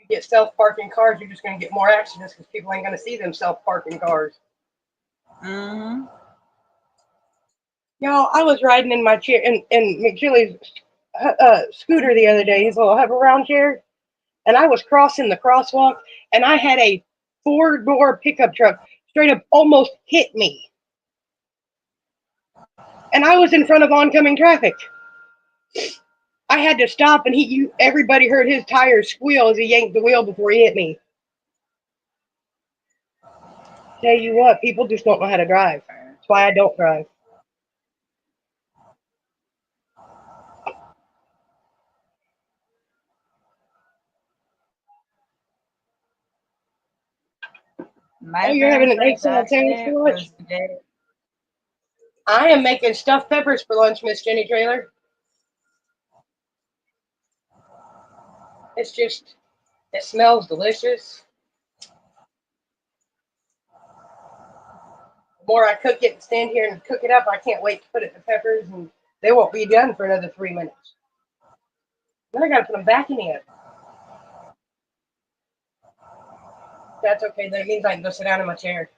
You get self-parking cars, you're just going to get more accidents because people ain't going to see them self-parking cars. Mm-hmm. Y'all, I was riding in my chair in McChilly's scooter the other day, his little hover-around chair, and I was crossing the crosswalk, and I had a four-door pickup truck straight up almost hit me. And I was in front of oncoming traffic. I had to stop, and everybody heard his tires squeal as he yanked the wheel before he hit me. Tell you what, people just don't know how to drive. That's why I don't drive. Oh, My you're having very an egg first salad sandwich for accident lunch? was the day. I am making stuffed peppers for lunch, Miss Jenny Trailer. It's just, it smells delicious. The more I cook it and stand here and cook it up, I can't wait to put it in the peppers, and they won't be done for another 3 minutes. Then I gotta put them back in the oven. That's okay. That means I can go sit down in my chair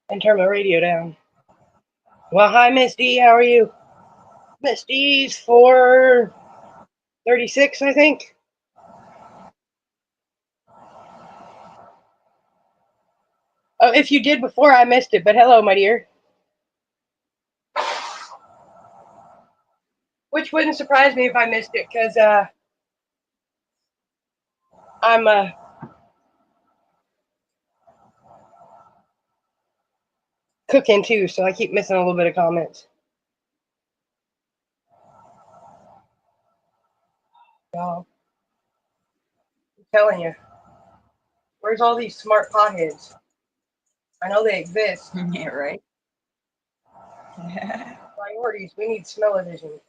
and turn my radio down. Well, hi, Miss D. How are you? Miss D's 436, I think. Oh, if you did before, I missed it. But hello, my dear. Which wouldn't surprise me if I missed it, because I'm cooking too, so I keep missing a little bit of comments. Y'all, I'm telling you, where's all these smart potheads? I know they exist. Yeah, right. Priorities. We need smell-o-vision.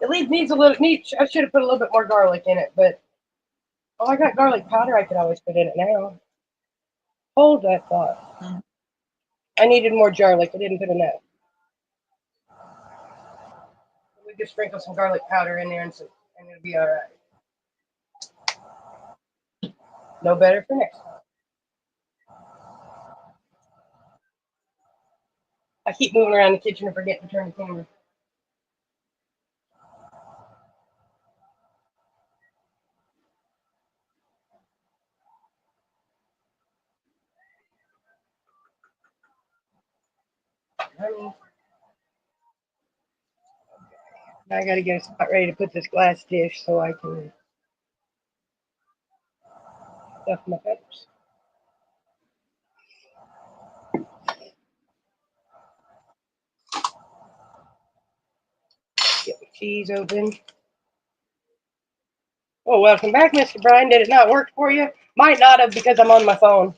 It needs a little. I should have put a little bit more garlic in it, but oh, I got garlic powder. I could always put in it now. Hold that thought. I needed more garlic. I didn't put enough. We just sprinkle some garlic powder in there, and it'll be all right. No better for next time. I keep moving around the kitchen and forget to turn the camera. Honey, now I got to get a spot ready to put this glass dish so I can stuff my peppers. Get the cheese open. Oh, welcome back, Mr. Brian. Did it not work for you? Might not have because I'm on my phone.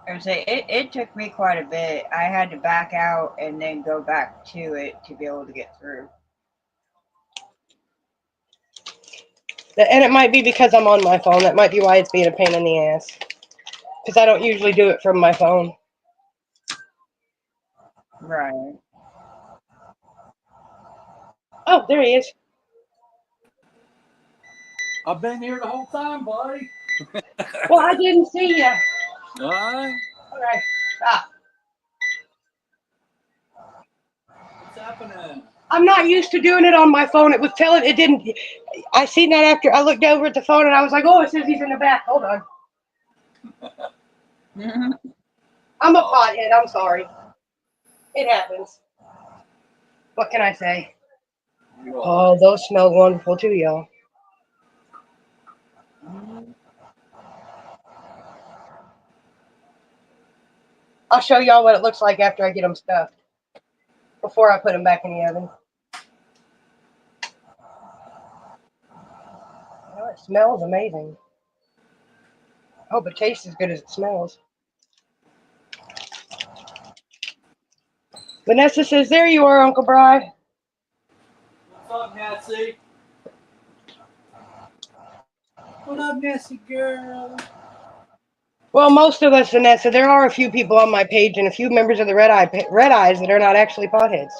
I would say it took me quite a bit. I had to back out and then go back to it to be able to get through. And it might be because I'm on my phone. That might be why it's being a pain in the ass. Because I don't usually do it from my phone. Right. Oh, there he is. I've been here the whole time, buddy. Well, I didn't see you. All right. All right. Stop. What's happening? I'm not used to doing it on my phone. It was telling it didn't. I seen that after I looked over at the phone and I was like, oh, it says he's in the back. Hold on. I'm a pothead. I'm sorry. It happens. What can I say? Oh, those smell wonderful too, y'all. I'll show y'all what it looks like after I get them stuffed. Before I put them back in the oven. Oh, it smells amazing. I hope it tastes as good as it smells. Vanessa says, there you are, Uncle Bry. What's up, Nancy? What up, Nancy girl? Well, most of us, Vanessa, there are a few people on my page and a few members of the Red Eyes that are not actually potheads.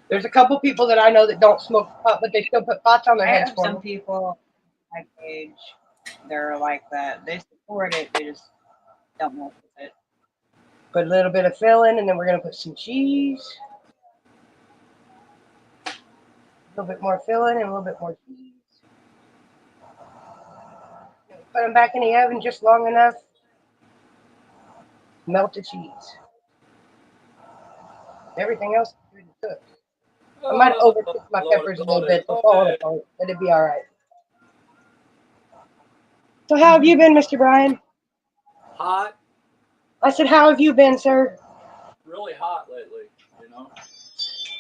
There's a couple people that I know that don't smoke pot, but they still put pots on their I heads have for some me. people on my page that are like that. They support it, they just don't mess with it. Put a little bit of filling, and then we're going to put some cheese. A little bit more filling and a little bit more cheese. Put them back in the oven just long enough. Melt the cheese. Everything else is good to cook. I might overcook my peppers a little bit. They'll fall apart, but it'd be all right. So how have you been, Mr. Brian? Hot. I said, how have you been, sir? Really hot lately, you know?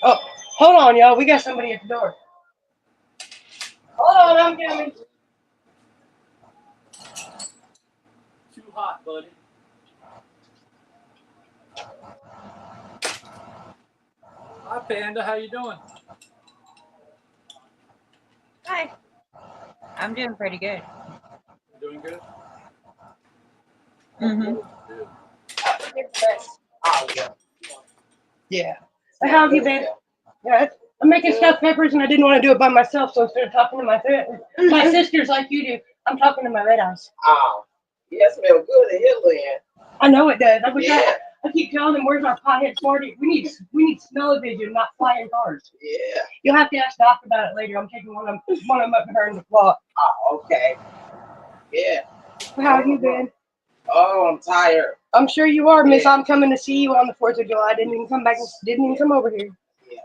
Oh, hold on, y'all. We got somebody at the door. Hold on, I'm coming. Too hot, buddy. Hi, Panda. How you doing? Hi. I'm doing pretty good. Doing good. Mm-hmm. Good. Oh, yeah. Yeah. So how have you been? Yeah. I'm making stuffed peppers and I didn't want to do it by myself, so instead of talking to my sisters like you do, I'm talking to my red eyes. Oh, yeah, it smells good in here, Lynn. I know it does. Yeah. I keep telling them, where's our pothead smarty? We need smell-o-vision, not flying cars. Yeah. You'll have to ask Doc about it later. I'm taking one of them up to her in the clock. Oh, okay. Yeah. How have you been? Oh, I'm tired. I'm sure you are, Miss. Yeah. I'm coming to see you on the 4th of July. Didn't even come back. Didn't even come over here. Yeah.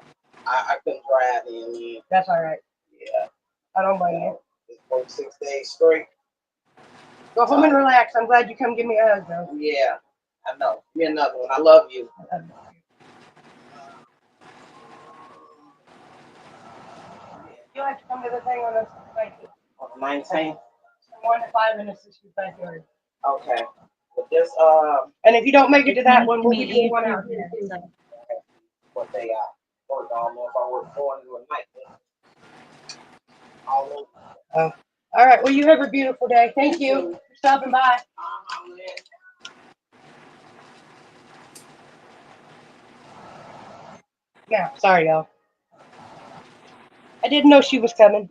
I couldn't drive in, Lynn. That's all right. Yeah. I don't blame you. Just worked 6 days straight. Go home and relax. I'm glad you come give me a hug, though. Yeah. I know. Give me another one. I love you. You'll have to come to the thing on the 19th. On the 19th? From 1 to 5 in the sister's backyard. Okay. But this, And if you don't make it to that Nice one, to we'll meet be doing you one too, out here. Vanessa. what day I work. I don't know if I work morning or night. All over. All right. Well, you have a beautiful day. Thank you for stopping by. Lynn. Yeah. Sorry, y'all. I didn't know she was coming.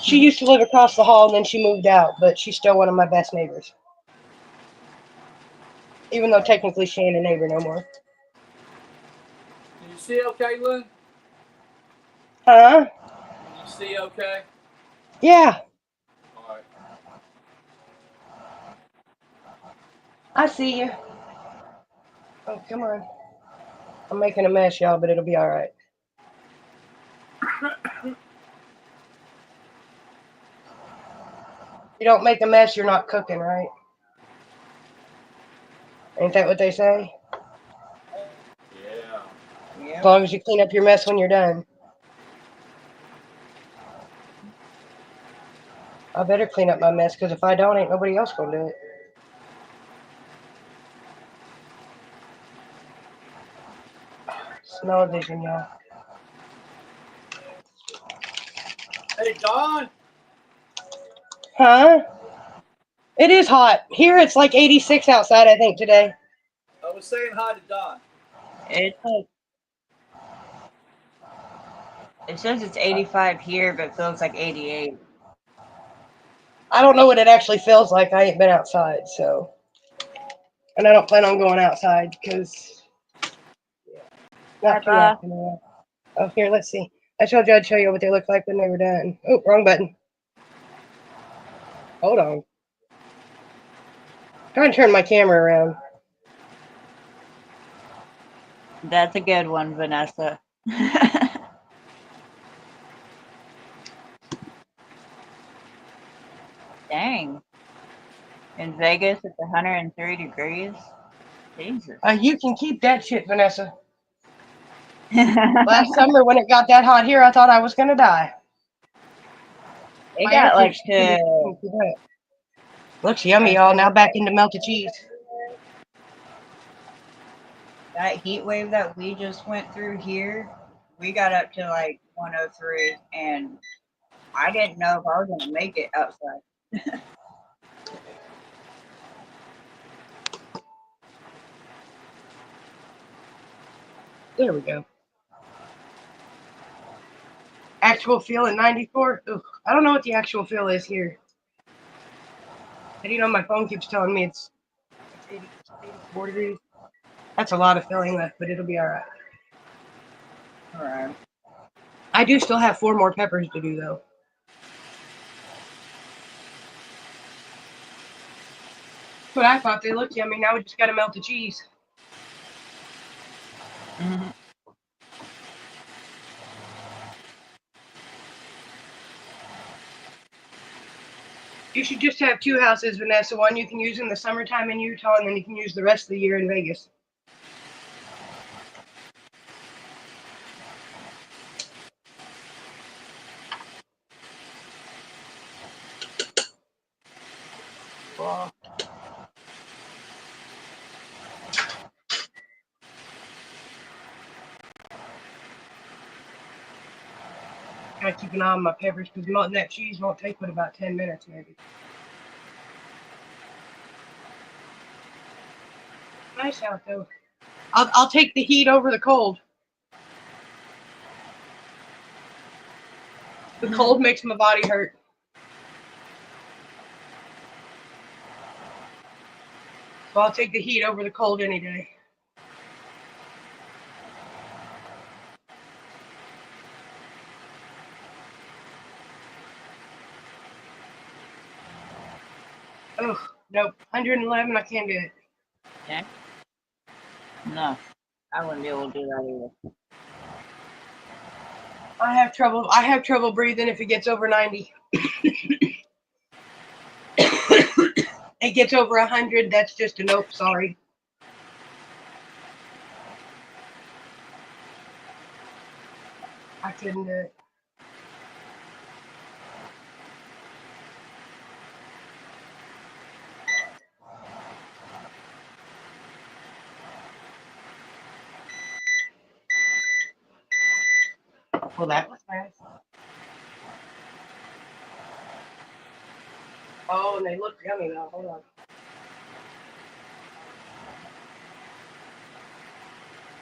She used to live across the hall and then she moved out, but she's still one of my best neighbors. Even though technically she ain't a neighbor no more. Can you see okay, Lynn? Huh? Can you see okay? Yeah. All right. I see you. Oh, come on. I'm making a mess, y'all, but it'll be all right. You don't make a mess, you're not cooking, right? Ain't that what they say? Yeah. As long as you clean up your mess when you're done. I better clean up my mess, because if I don't, ain't nobody else gonna do it. Smell-o-vision, y'all. Hey, Don. Huh? It is hot. Here it's like 86 outside, I think, today. I was saying hi to Don. It's like, it says it's 85 here, but feels like 88. I don't know what it actually feels like. I ain't been outside, so. And I don't plan on going outside, because not too Bye-bye. often. Oh, here, let's see. I told you I'd show you what they look like when they were done. Oh, wrong button. Hold on. Trying to turn my camera around. That's a good one, Vanessa. Dang. In Vegas, it's 103 degrees. Jesus. You can keep that shit, Vanessa. Last summer when it got that hot here, I thought I was going to die. It My got like air to, looks yummy, y'all. Now back into melted cheese. that heat wave that we just went through here, we got up to like 103, and I didn't know if I was going to make it outside. There we go. Actual feel at 94? Ugh, I don't know what the actual feel is here. And you know, my phone keeps telling me it's 84 degrees. That's a lot of filling left, but it'll be all right. All right. I do still have 4 more peppers to do, though. But I thought they looked yummy. Now we just got to melt the cheese. Mm-hmm. You should just have 2 houses, Vanessa. One you can use in the summertime in Utah, and then you can use the rest of the year in Vegas. Well, gotta keep an eye on my peppers because melting that cheese won't take but about 10 minutes maybe. Nice out though. I'll take the heat over the cold. The cold makes my body hurt. So I'll take the heat over the cold any day. Oh, nope. 111, I can't do it. Okay. No, I wouldn't be able to do that either. I have trouble breathing if it gets over 90. It gets over 100, that's just a nope, sorry. I couldn't do it. Well, that was nice. Oh, and they look yummy now. Hold on.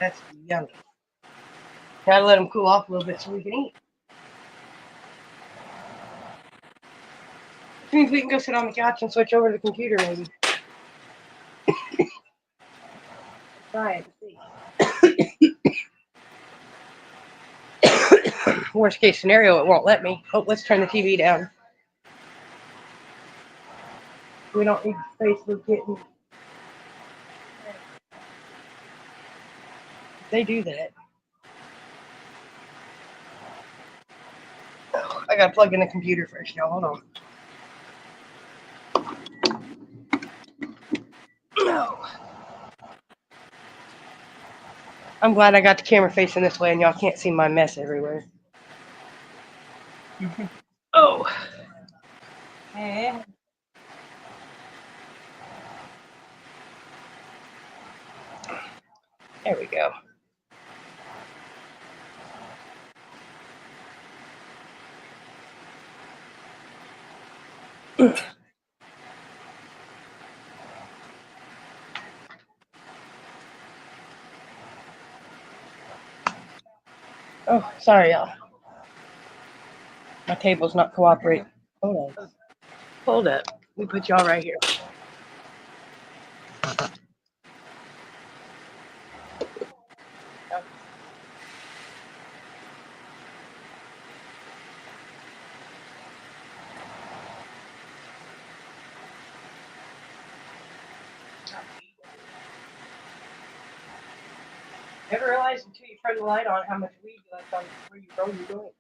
That's yummy. Gotta let them cool off a little bit so we can eat. Which means we can go sit on the couch and switch over to the computer maybe. Try it and see. Worst case scenario, it won't let me. Oh, let's turn the TV down. We don't need Facebook getting. They do that. Oh, I gotta plug in the computer first, y'all. Hold on. No. I'm glad I got the camera facing this way and y'all can't see my mess everywhere. Oh. Hey. There we go. Oh, sorry, y'all. My table's not cooperating. Hold on. Hold up. We put y'all right here. Never realized until you turn the light on how much weed you left on where you grow your joint.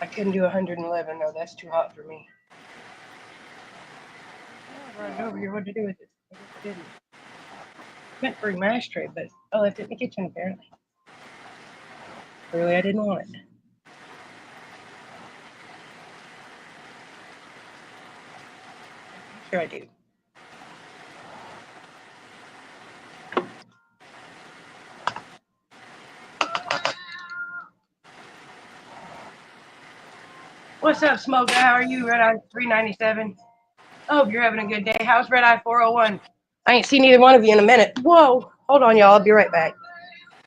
I couldn't do 111. No, that's too hot for me. I brought it over here. What to do with it? I guess I didn't. Meant for my ashtray, but I left it in the kitchen apparently. Clearly, I didn't want it. Sure, I do. What's up, Smoke? How are you? Red Eye 397. I hope you're having a good day. How's Red Eye 401? I ain't seen either one of you in a minute. Whoa. Hold on, y'all. I'll be right back.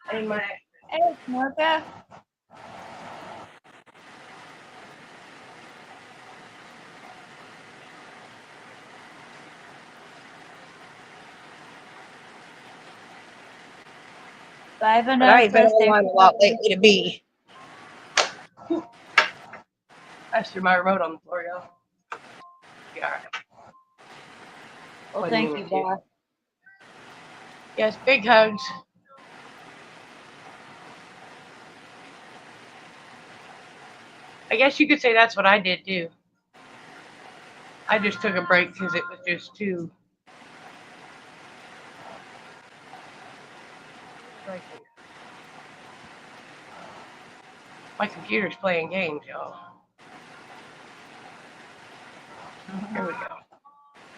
I need my. Hey, Martha. But I ain't been online a lot lately to be. I threw my remote on the floor, y'all. Yeah, all right. Well, thank you, boss. Yes, big hugs. I guess you could say that's what I did too. I just took a break because it was just too. My computer's playing games, y'all. Here we go.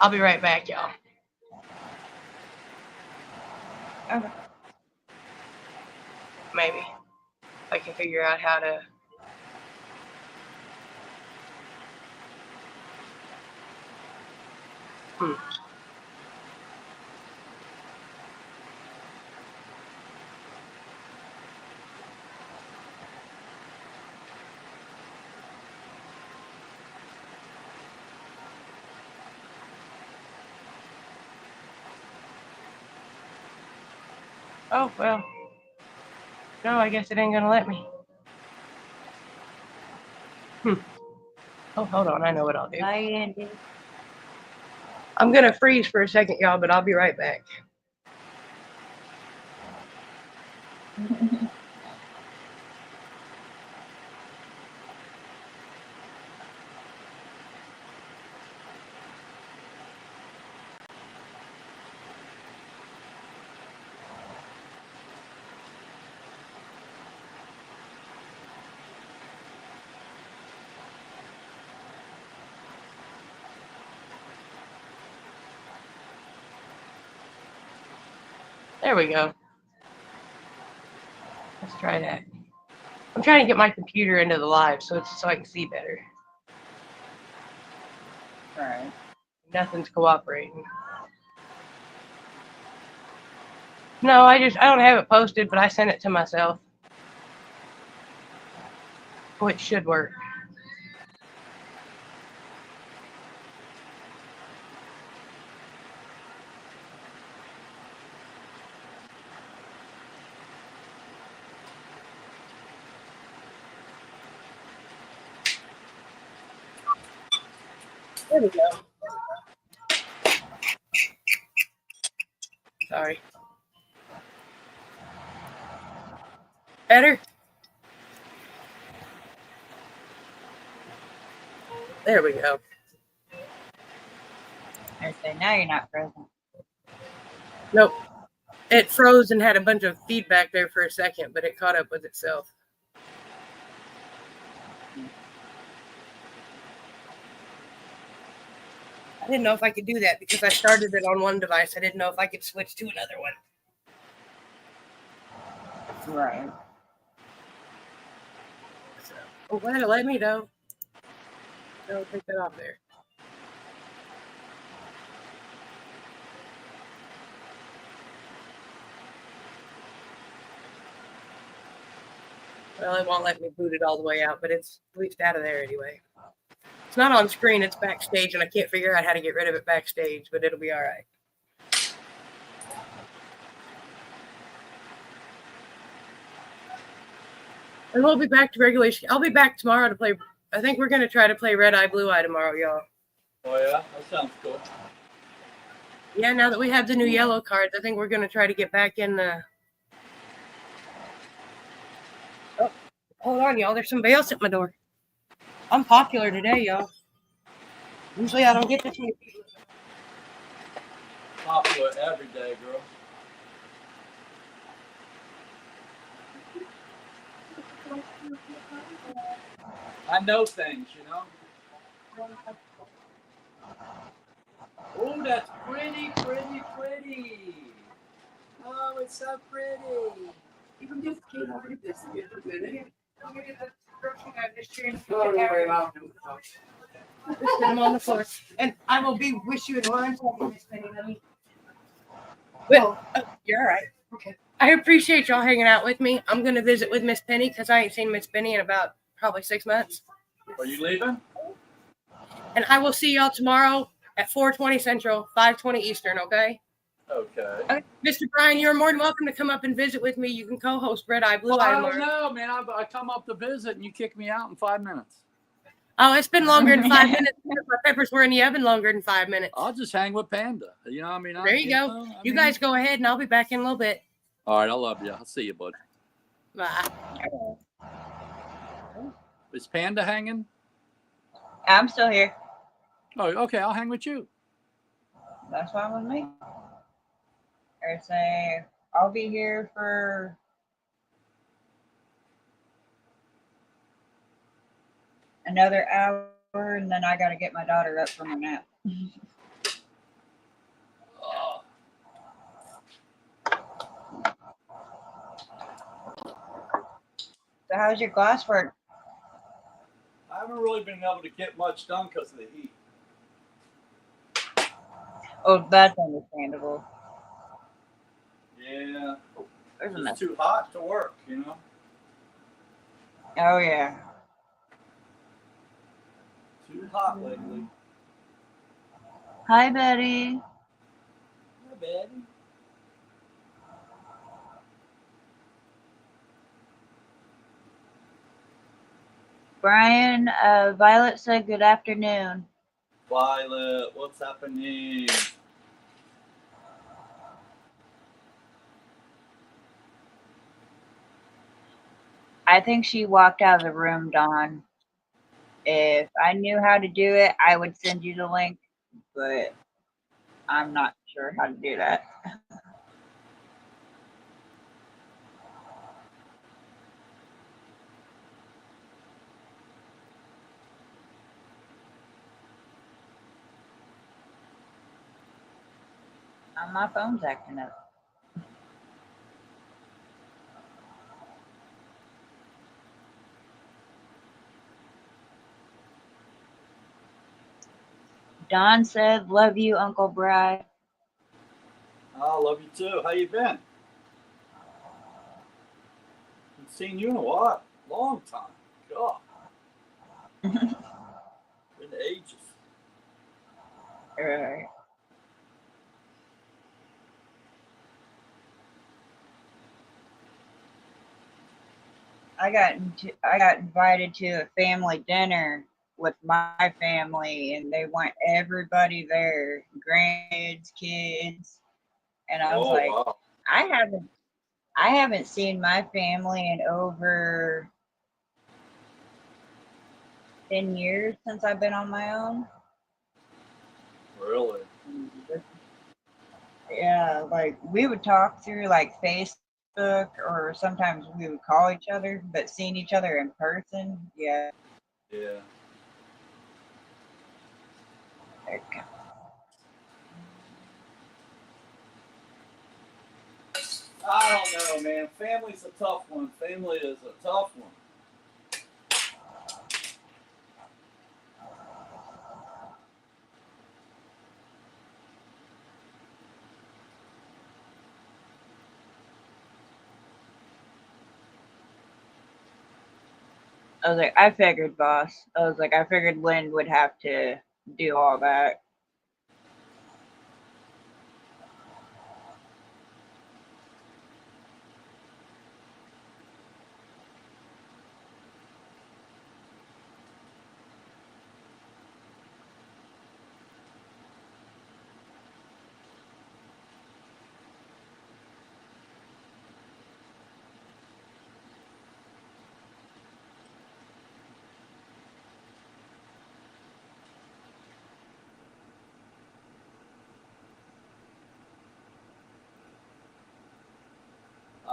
I'll be right back, y'all. Okay. Maybe. I can figure out how to. Oh, well. No, I guess it ain't gonna let me. Oh, hold on. I know what I'll do. Bye, Andy. I'm gonna freeze for a second, y'all, but I'll be right back. There we go. Let's try that. I'm trying to get my computer into the live so I can see better. Right. Nothing's cooperating. No, I don't have it posted, but I sent it to myself, which should work. There we go. Sorry. Better? There we go. I say now you're not frozen. Nope. It froze and had a bunch of feedback there for a second, but it caught up with itself. I didn't know if I could do that because I started it on one device. I didn't know if I could switch to another one. Right. So, I'm glad it let me, though. Don't take that off there. Well, it won't let me boot it all the way out, but it's at least out of there anyway. It's not on screen, it's backstage, and I can't figure out how to get rid of it backstage, but it'll be all right. And we'll be back to regulation. I'll be back tomorrow to play. I think we're going to try to play Red Eye, Blue Eye tomorrow, y'all. Oh, yeah? That sounds cool. Yeah, now that we have the new yellow cards, I think we're going to try to get back in the... Oh, hold on, y'all. There's somebody else at my door. I'm popular today, y'all. Usually I don't get this many people. Popular every day, girl. I know things, you know. Oh, that's pretty, pretty, pretty. Oh, it's so pretty. Even just came over to this. Just put them on the floor. And I will be wish you in line. Well, you're all right. Okay. I appreciate y'all hanging out with me. I'm going to visit with Miss Penny because I ain't seen Miss Penny in about probably 6 months. Are you leaving? And I will see y'all tomorrow at 4:20 Central, 5:20 Eastern, okay? Okay. Mr. Brian, you're more than welcome to come up and visit with me. You can co-host Red Eye, Blue Well, Eye I don't tomorrow. know, man. I come up to visit and you kick me out in 5 minutes. Oh, it's been longer than 5 minutes because my peppers were in the oven longer than 5 minutes. I'll just hang with Panda. You know what I mean? There you go. You guys go ahead, and I'll be back in a little bit. All right, I love you. I'll see you, bud. Bye. Is Panda hanging? I'm still here. Oh, okay. I'll hang with you. That's fine with me. Or say, I'll be here for another hour, and then I got to get my daughter up from a nap. So how's your glasswork? I haven't really been able to get much done because of the heat. Oh, that's understandable. Yeah, There's it's enough. too hot to work, you know. Oh yeah. Too hot lately. Hi, Betty. Hi, Betty. Brian, Violet said good afternoon. Violet, what's happening? I think she walked out of the room, Dawn. If I knew how to do it, I would send you the link, but I'm not sure how to do that. My phone's acting up. Don said, "Love you, Uncle Brad." I love you too. How you been? Haven't seen you in a while. Long time. God. Been ages. Right. I got invited to a family dinner with my family, and they want everybody there, grandkids, kids, and I was Oh like, wow. I haven't seen my family in over 10 years since I've been on my own. Really? Yeah, like we would talk through like Facebook, or sometimes we would call each other, but seeing each other in person, yeah. Yeah. Okay. I don't know, man. Family's a tough one. Family is a tough one. I was like, I figured, boss. I figured Lynn would have to do all that.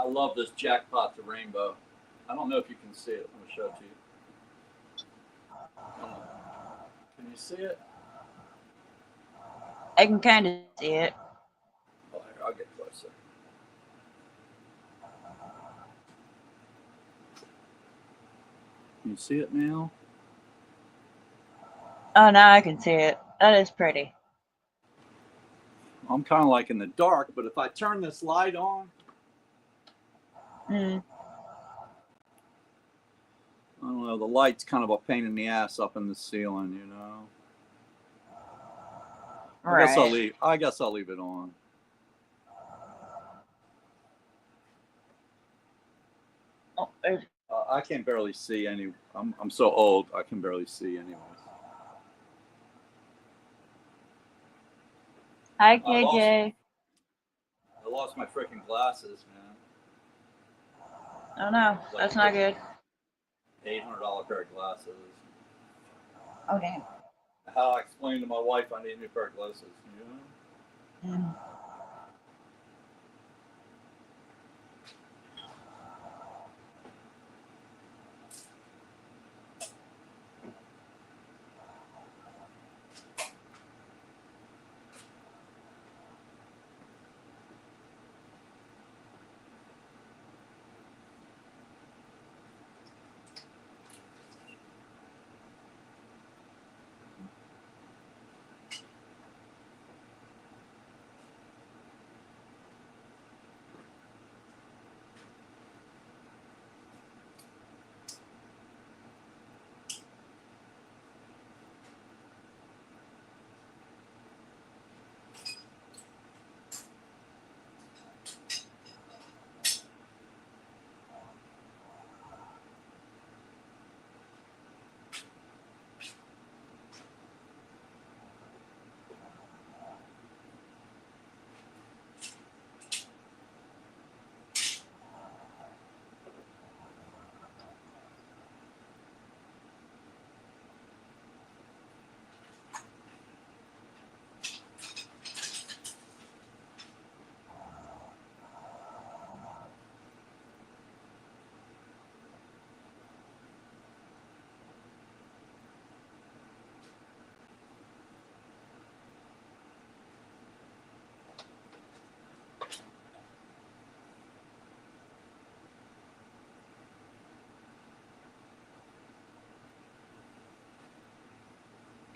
I love this jackpot to rainbow. I don't know if you can see it. I'm gonna show it to you. Can you see it? I can kind of see it. Oh, here, I'll get closer. Can you see it now? Oh, now I can see it. That is pretty. I'm kind of like in the dark, but if I turn this light on, Mm. I don't know, the light's kind of a pain in the ass up in the ceiling, you know. Right. I guess I'll leave it on. Oh, I can barely see any. I'm so old. I can barely see anyways. hi, KJ. I lost my freaking glasses, man. Oh no, that's not good. $800 pair of glasses. Oh damn. I how I explained to my wife I need a new pair of glasses. You know? Mm.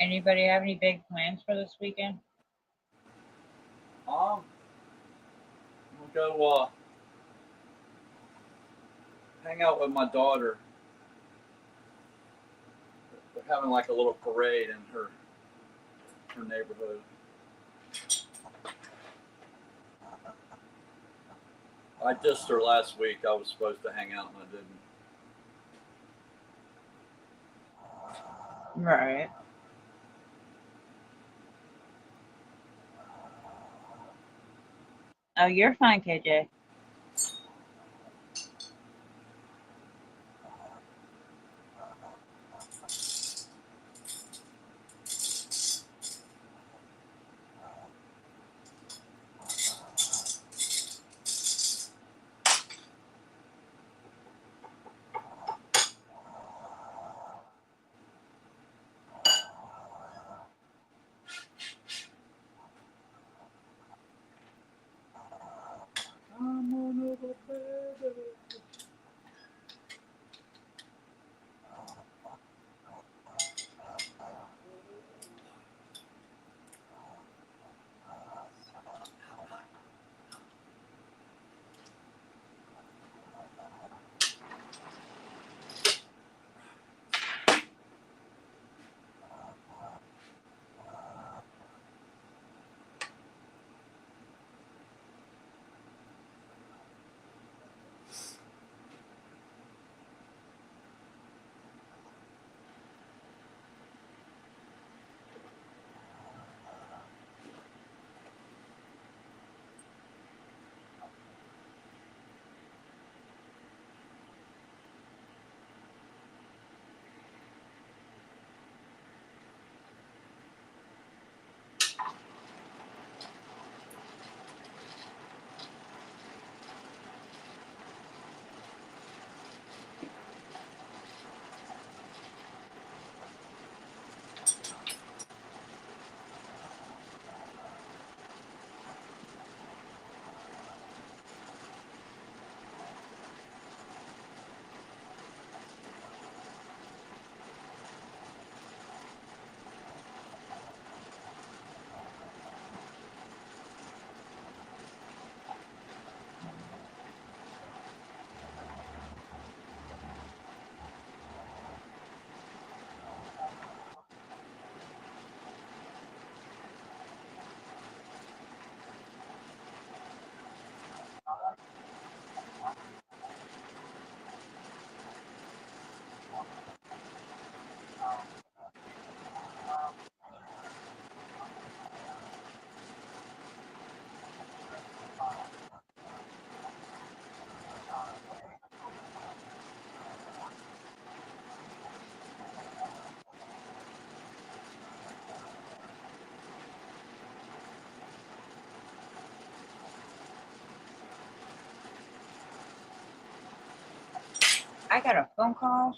Anybody have any big plans for this weekend? We'll go hang out with my daughter. They're having like a little parade in her neighborhood. I dissed her last week. I was supposed to hang out and I didn't. Right. Oh, you're fine, KJ. I got a phone call.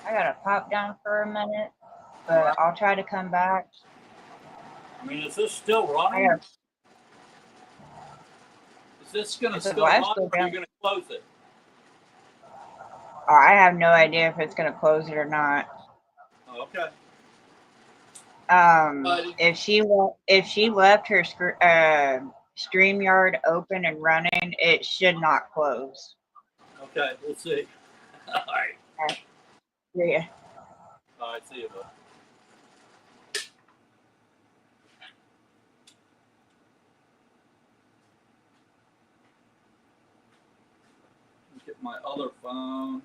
I gotta pop down for a minute, but Alright. I'll try to come back. I mean, is this still I running? got Is this going to Is the still live run, still or are you down? going to close it? Oh, I have no idea if it's gonna close it or not. Oh, okay. If she left her StreamYard open and running, it should not close. Okay, we'll see. All right. Yeah. All right, see you, bud. Get my other phone.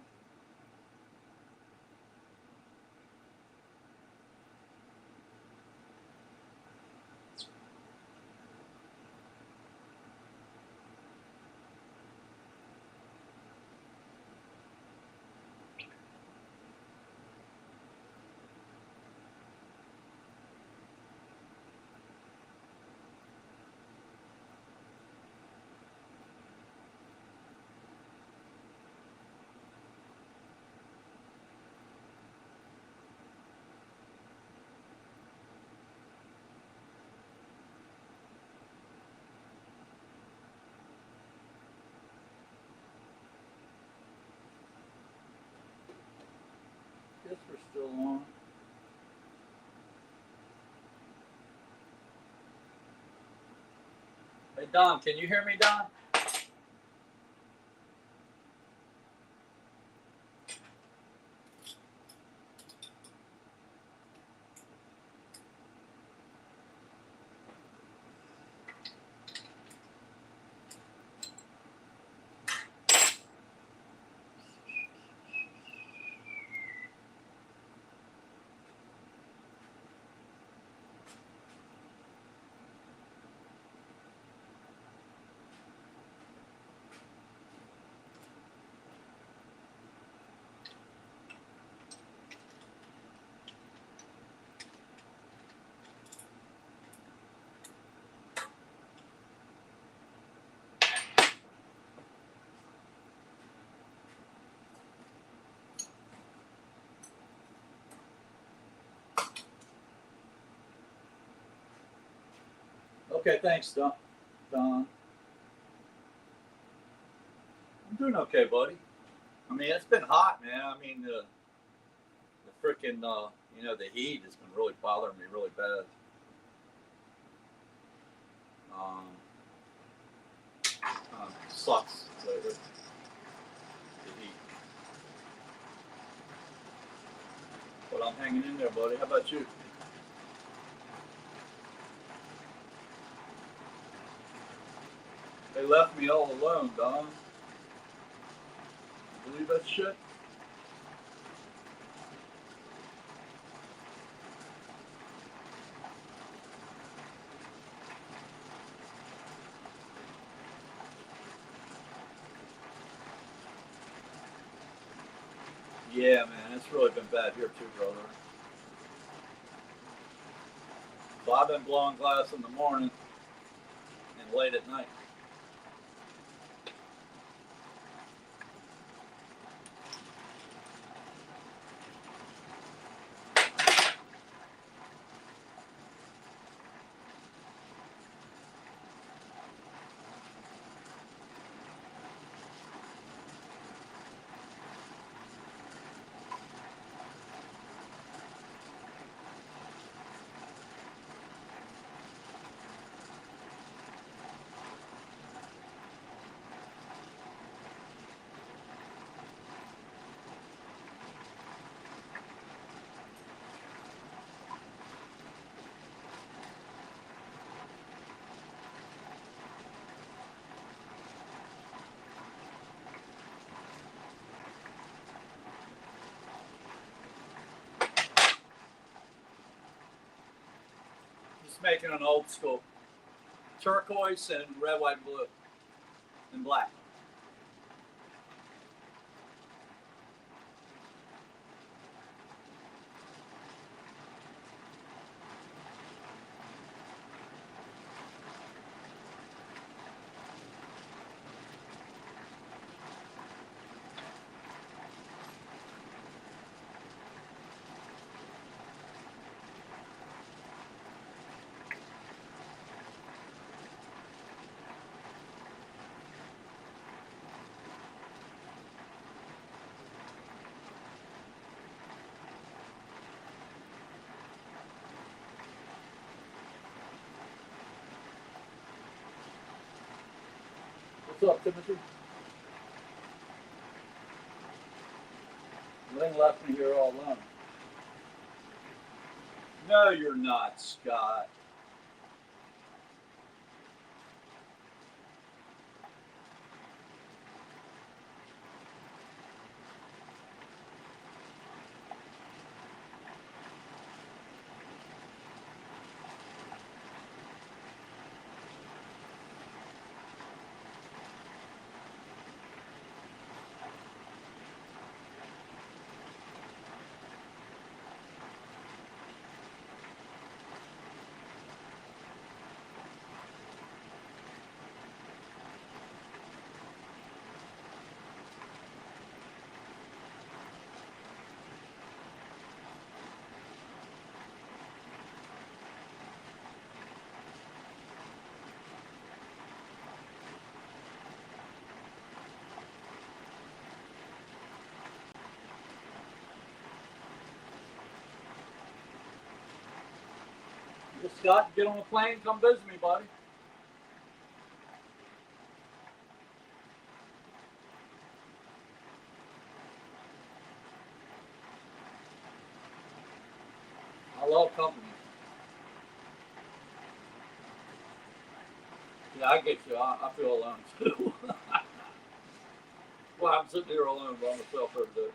Guess we're still on. Hey, Don, can you hear me, Don? Okay, thanks, Don. I'm doing okay, buddy. I mean, it's been hot, man. I mean, the freaking, the heat has been really bothering me really bad. Sucks lately. The heat. But I'm hanging in there, buddy. How about you? They left me all alone, Don. Believe that shit? Yeah, man, it's really been bad here too, brother. So I've been blowing glass in the morning and late at night. Just making an old school turquoise and red, white, blue, and black. What's up, Timothy? Lynn left me here all alone. No, you're not, Scott. Scott, get on the plane, come visit me, buddy. I love company. Yeah, I get you. I feel alone too. Well, I'm sitting here alone by myself every day.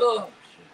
Oh, shit.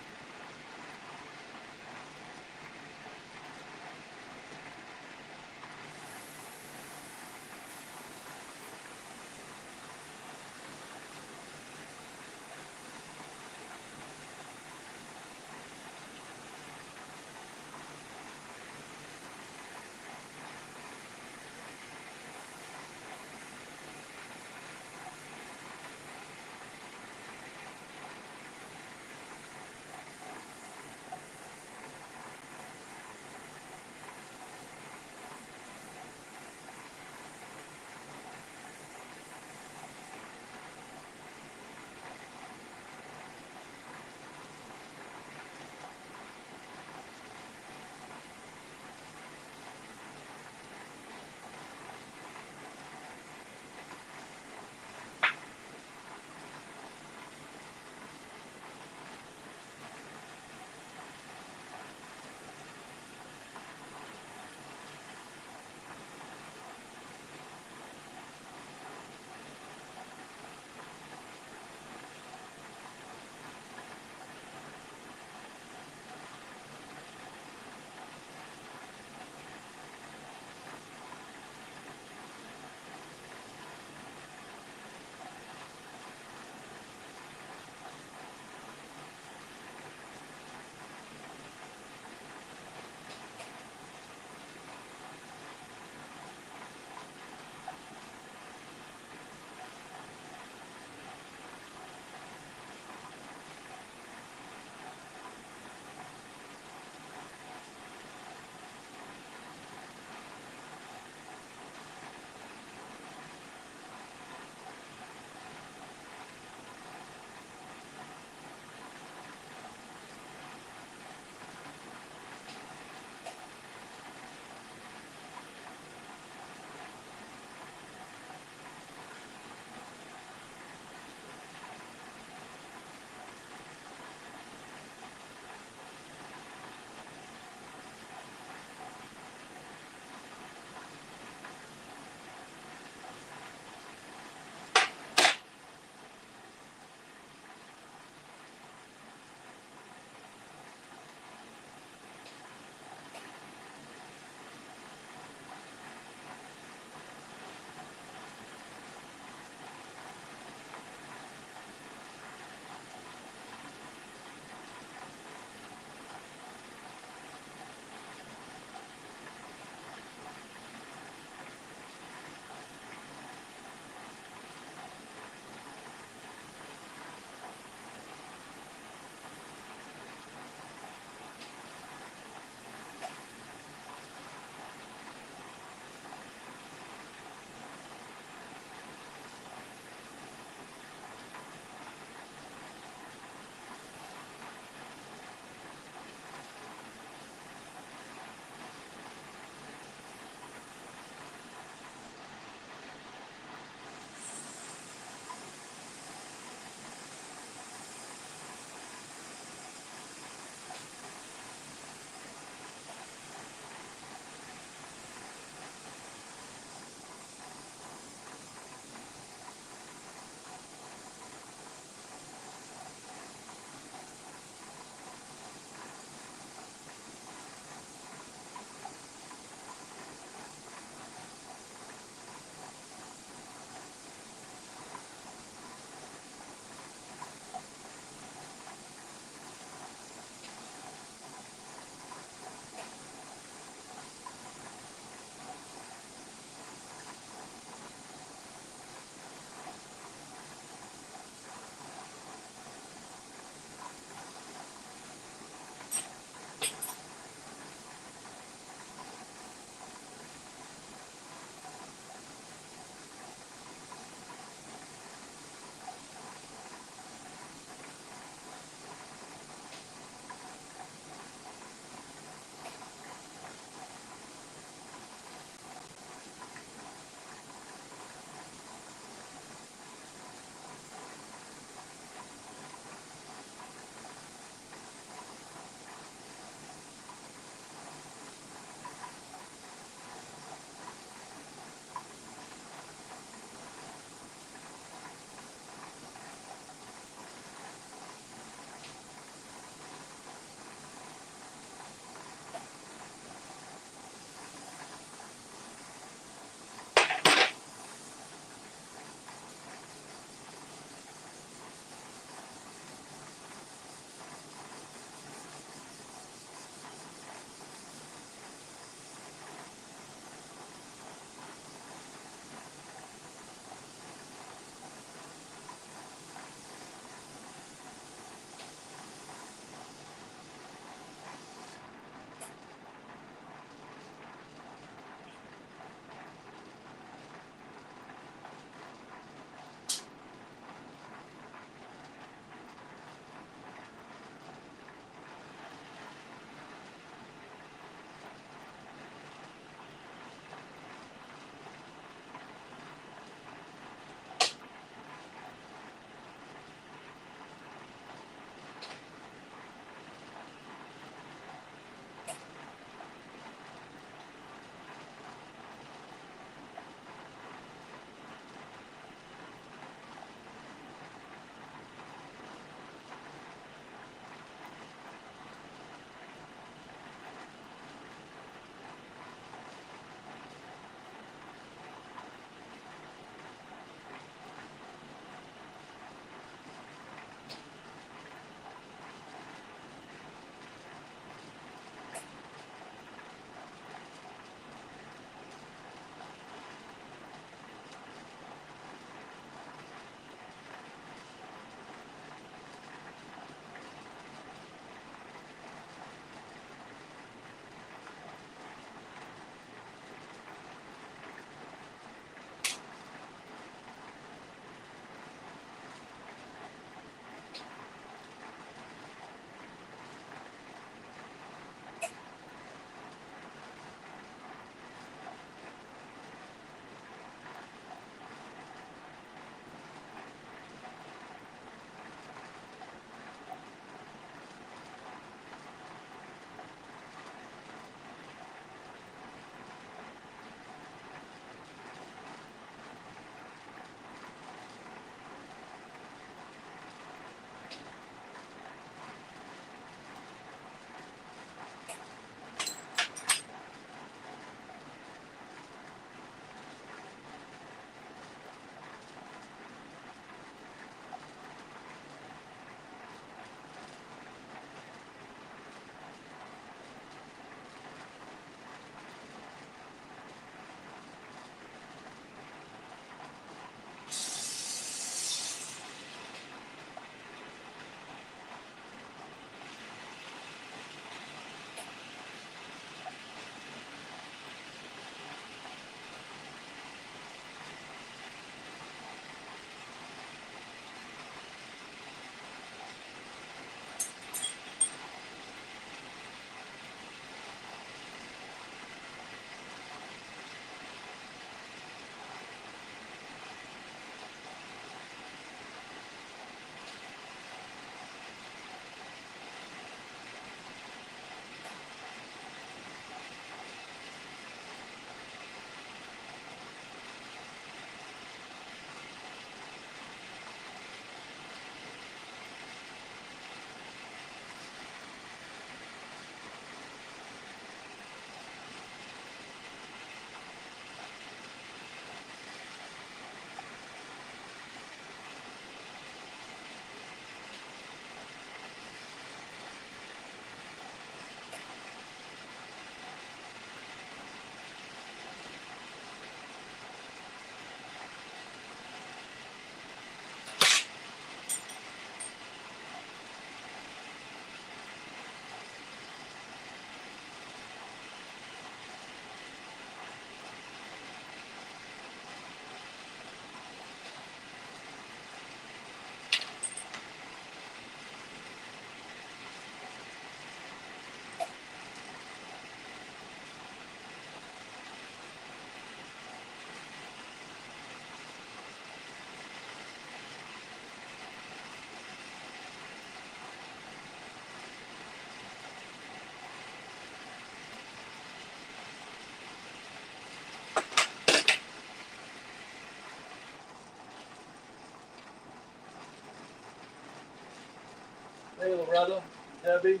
Hey, Loretta, Debbie.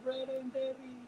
Loretta and Debbie.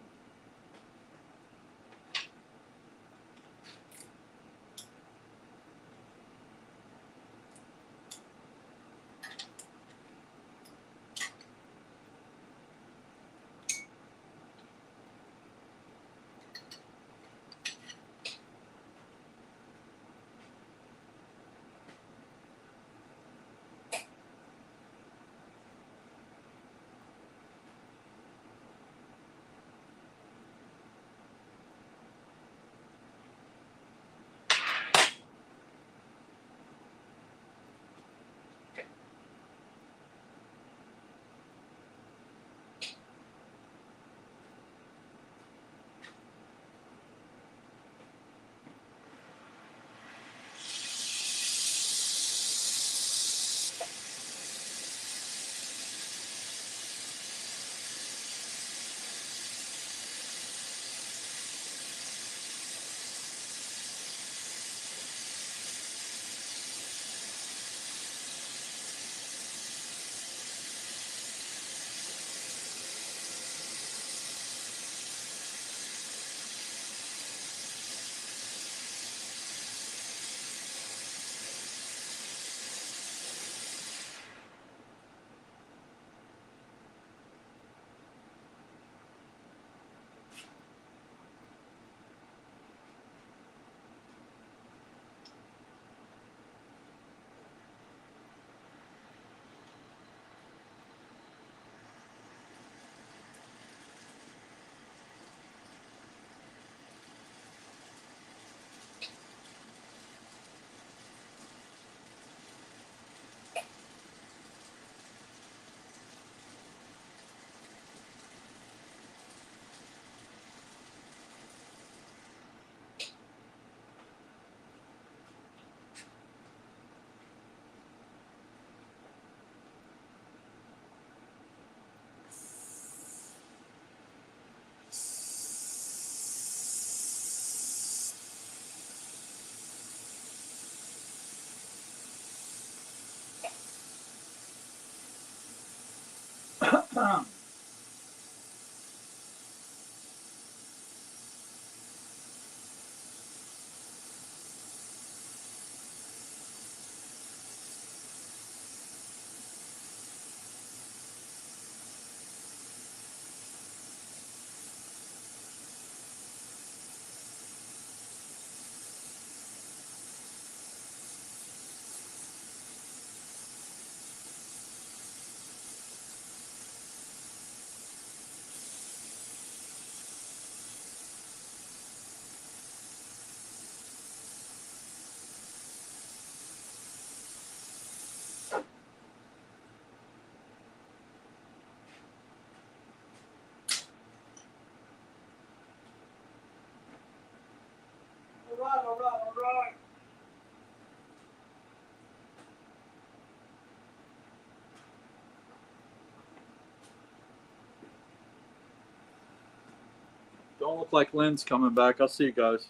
All right. Don't look like Lynn's coming back. I'll see you guys.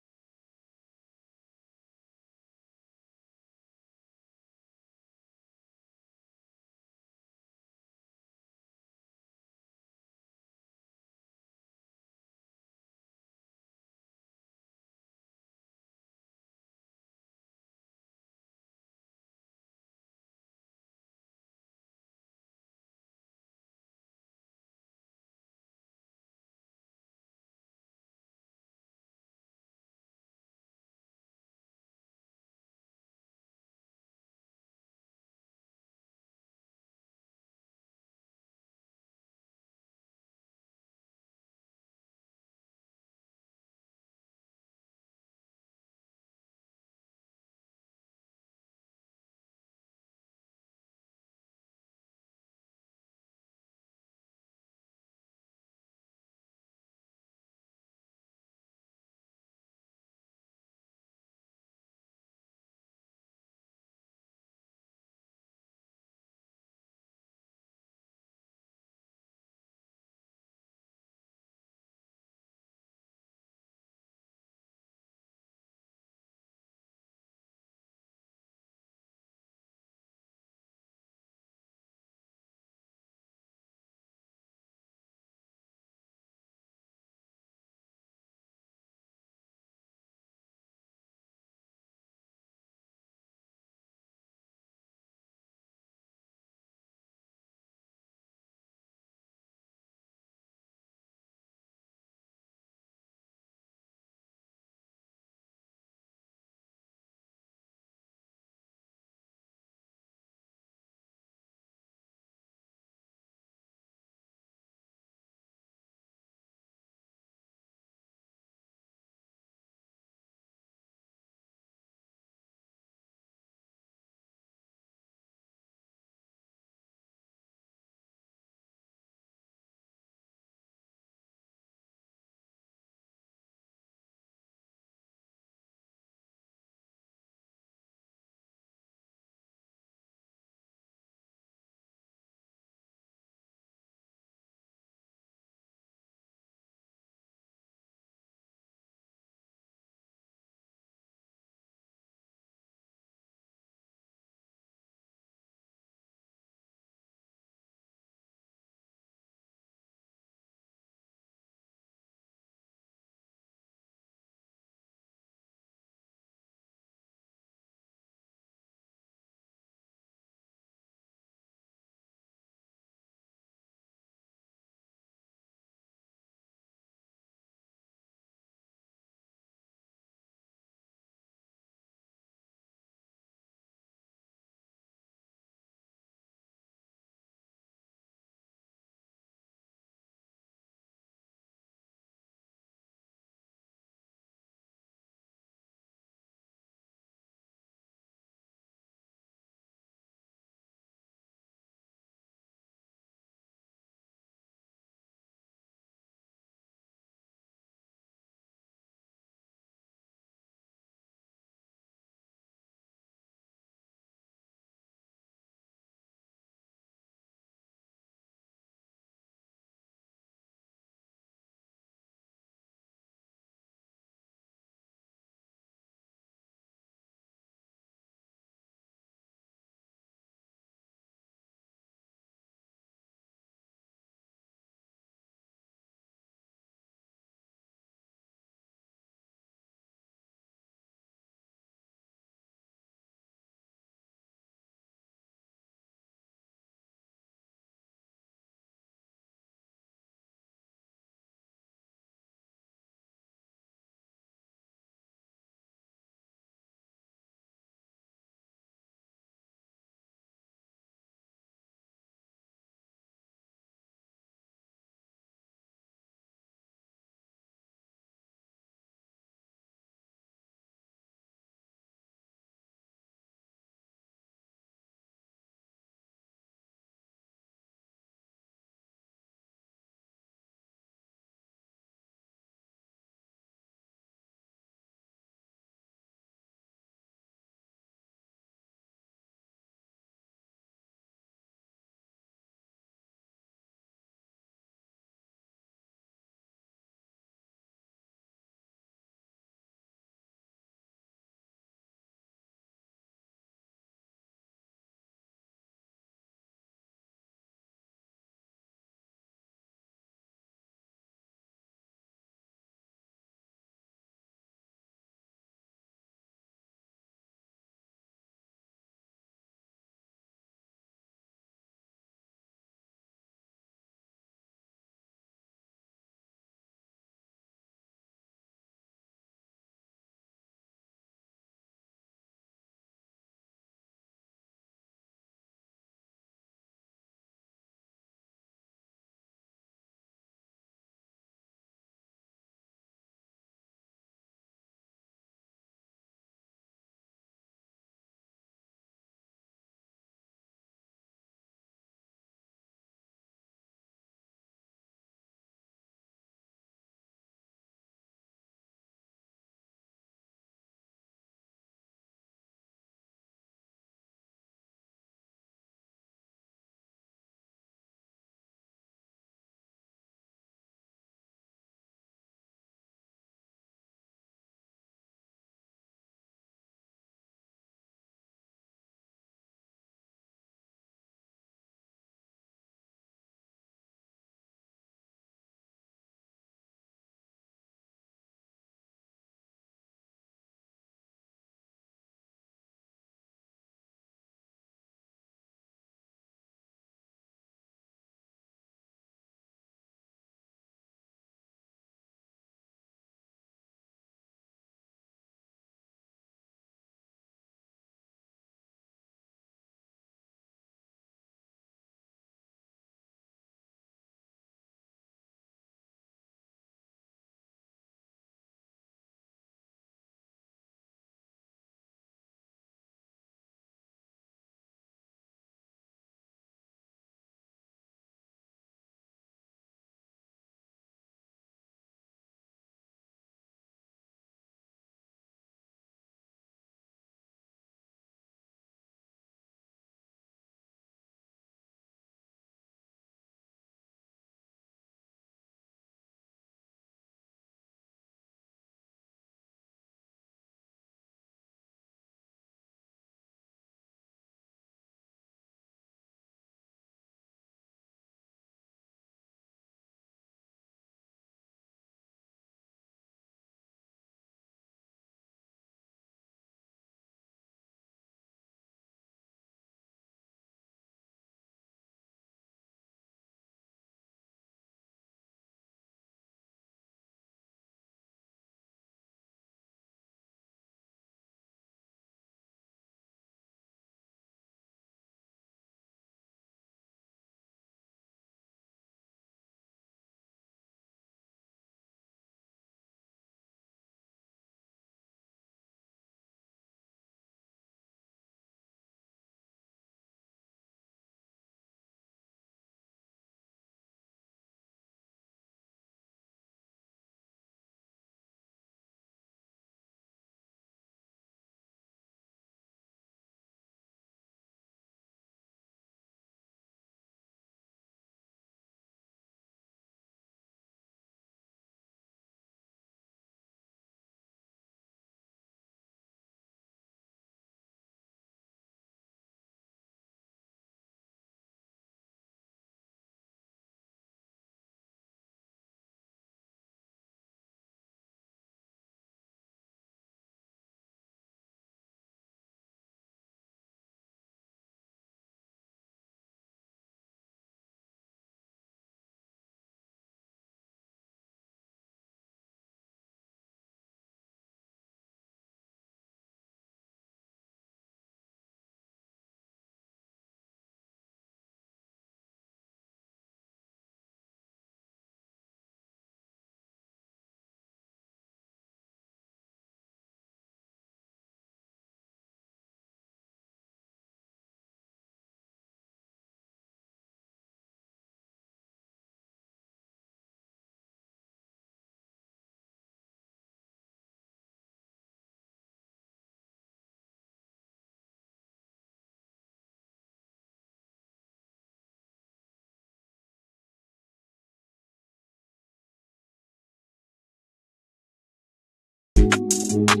Bye.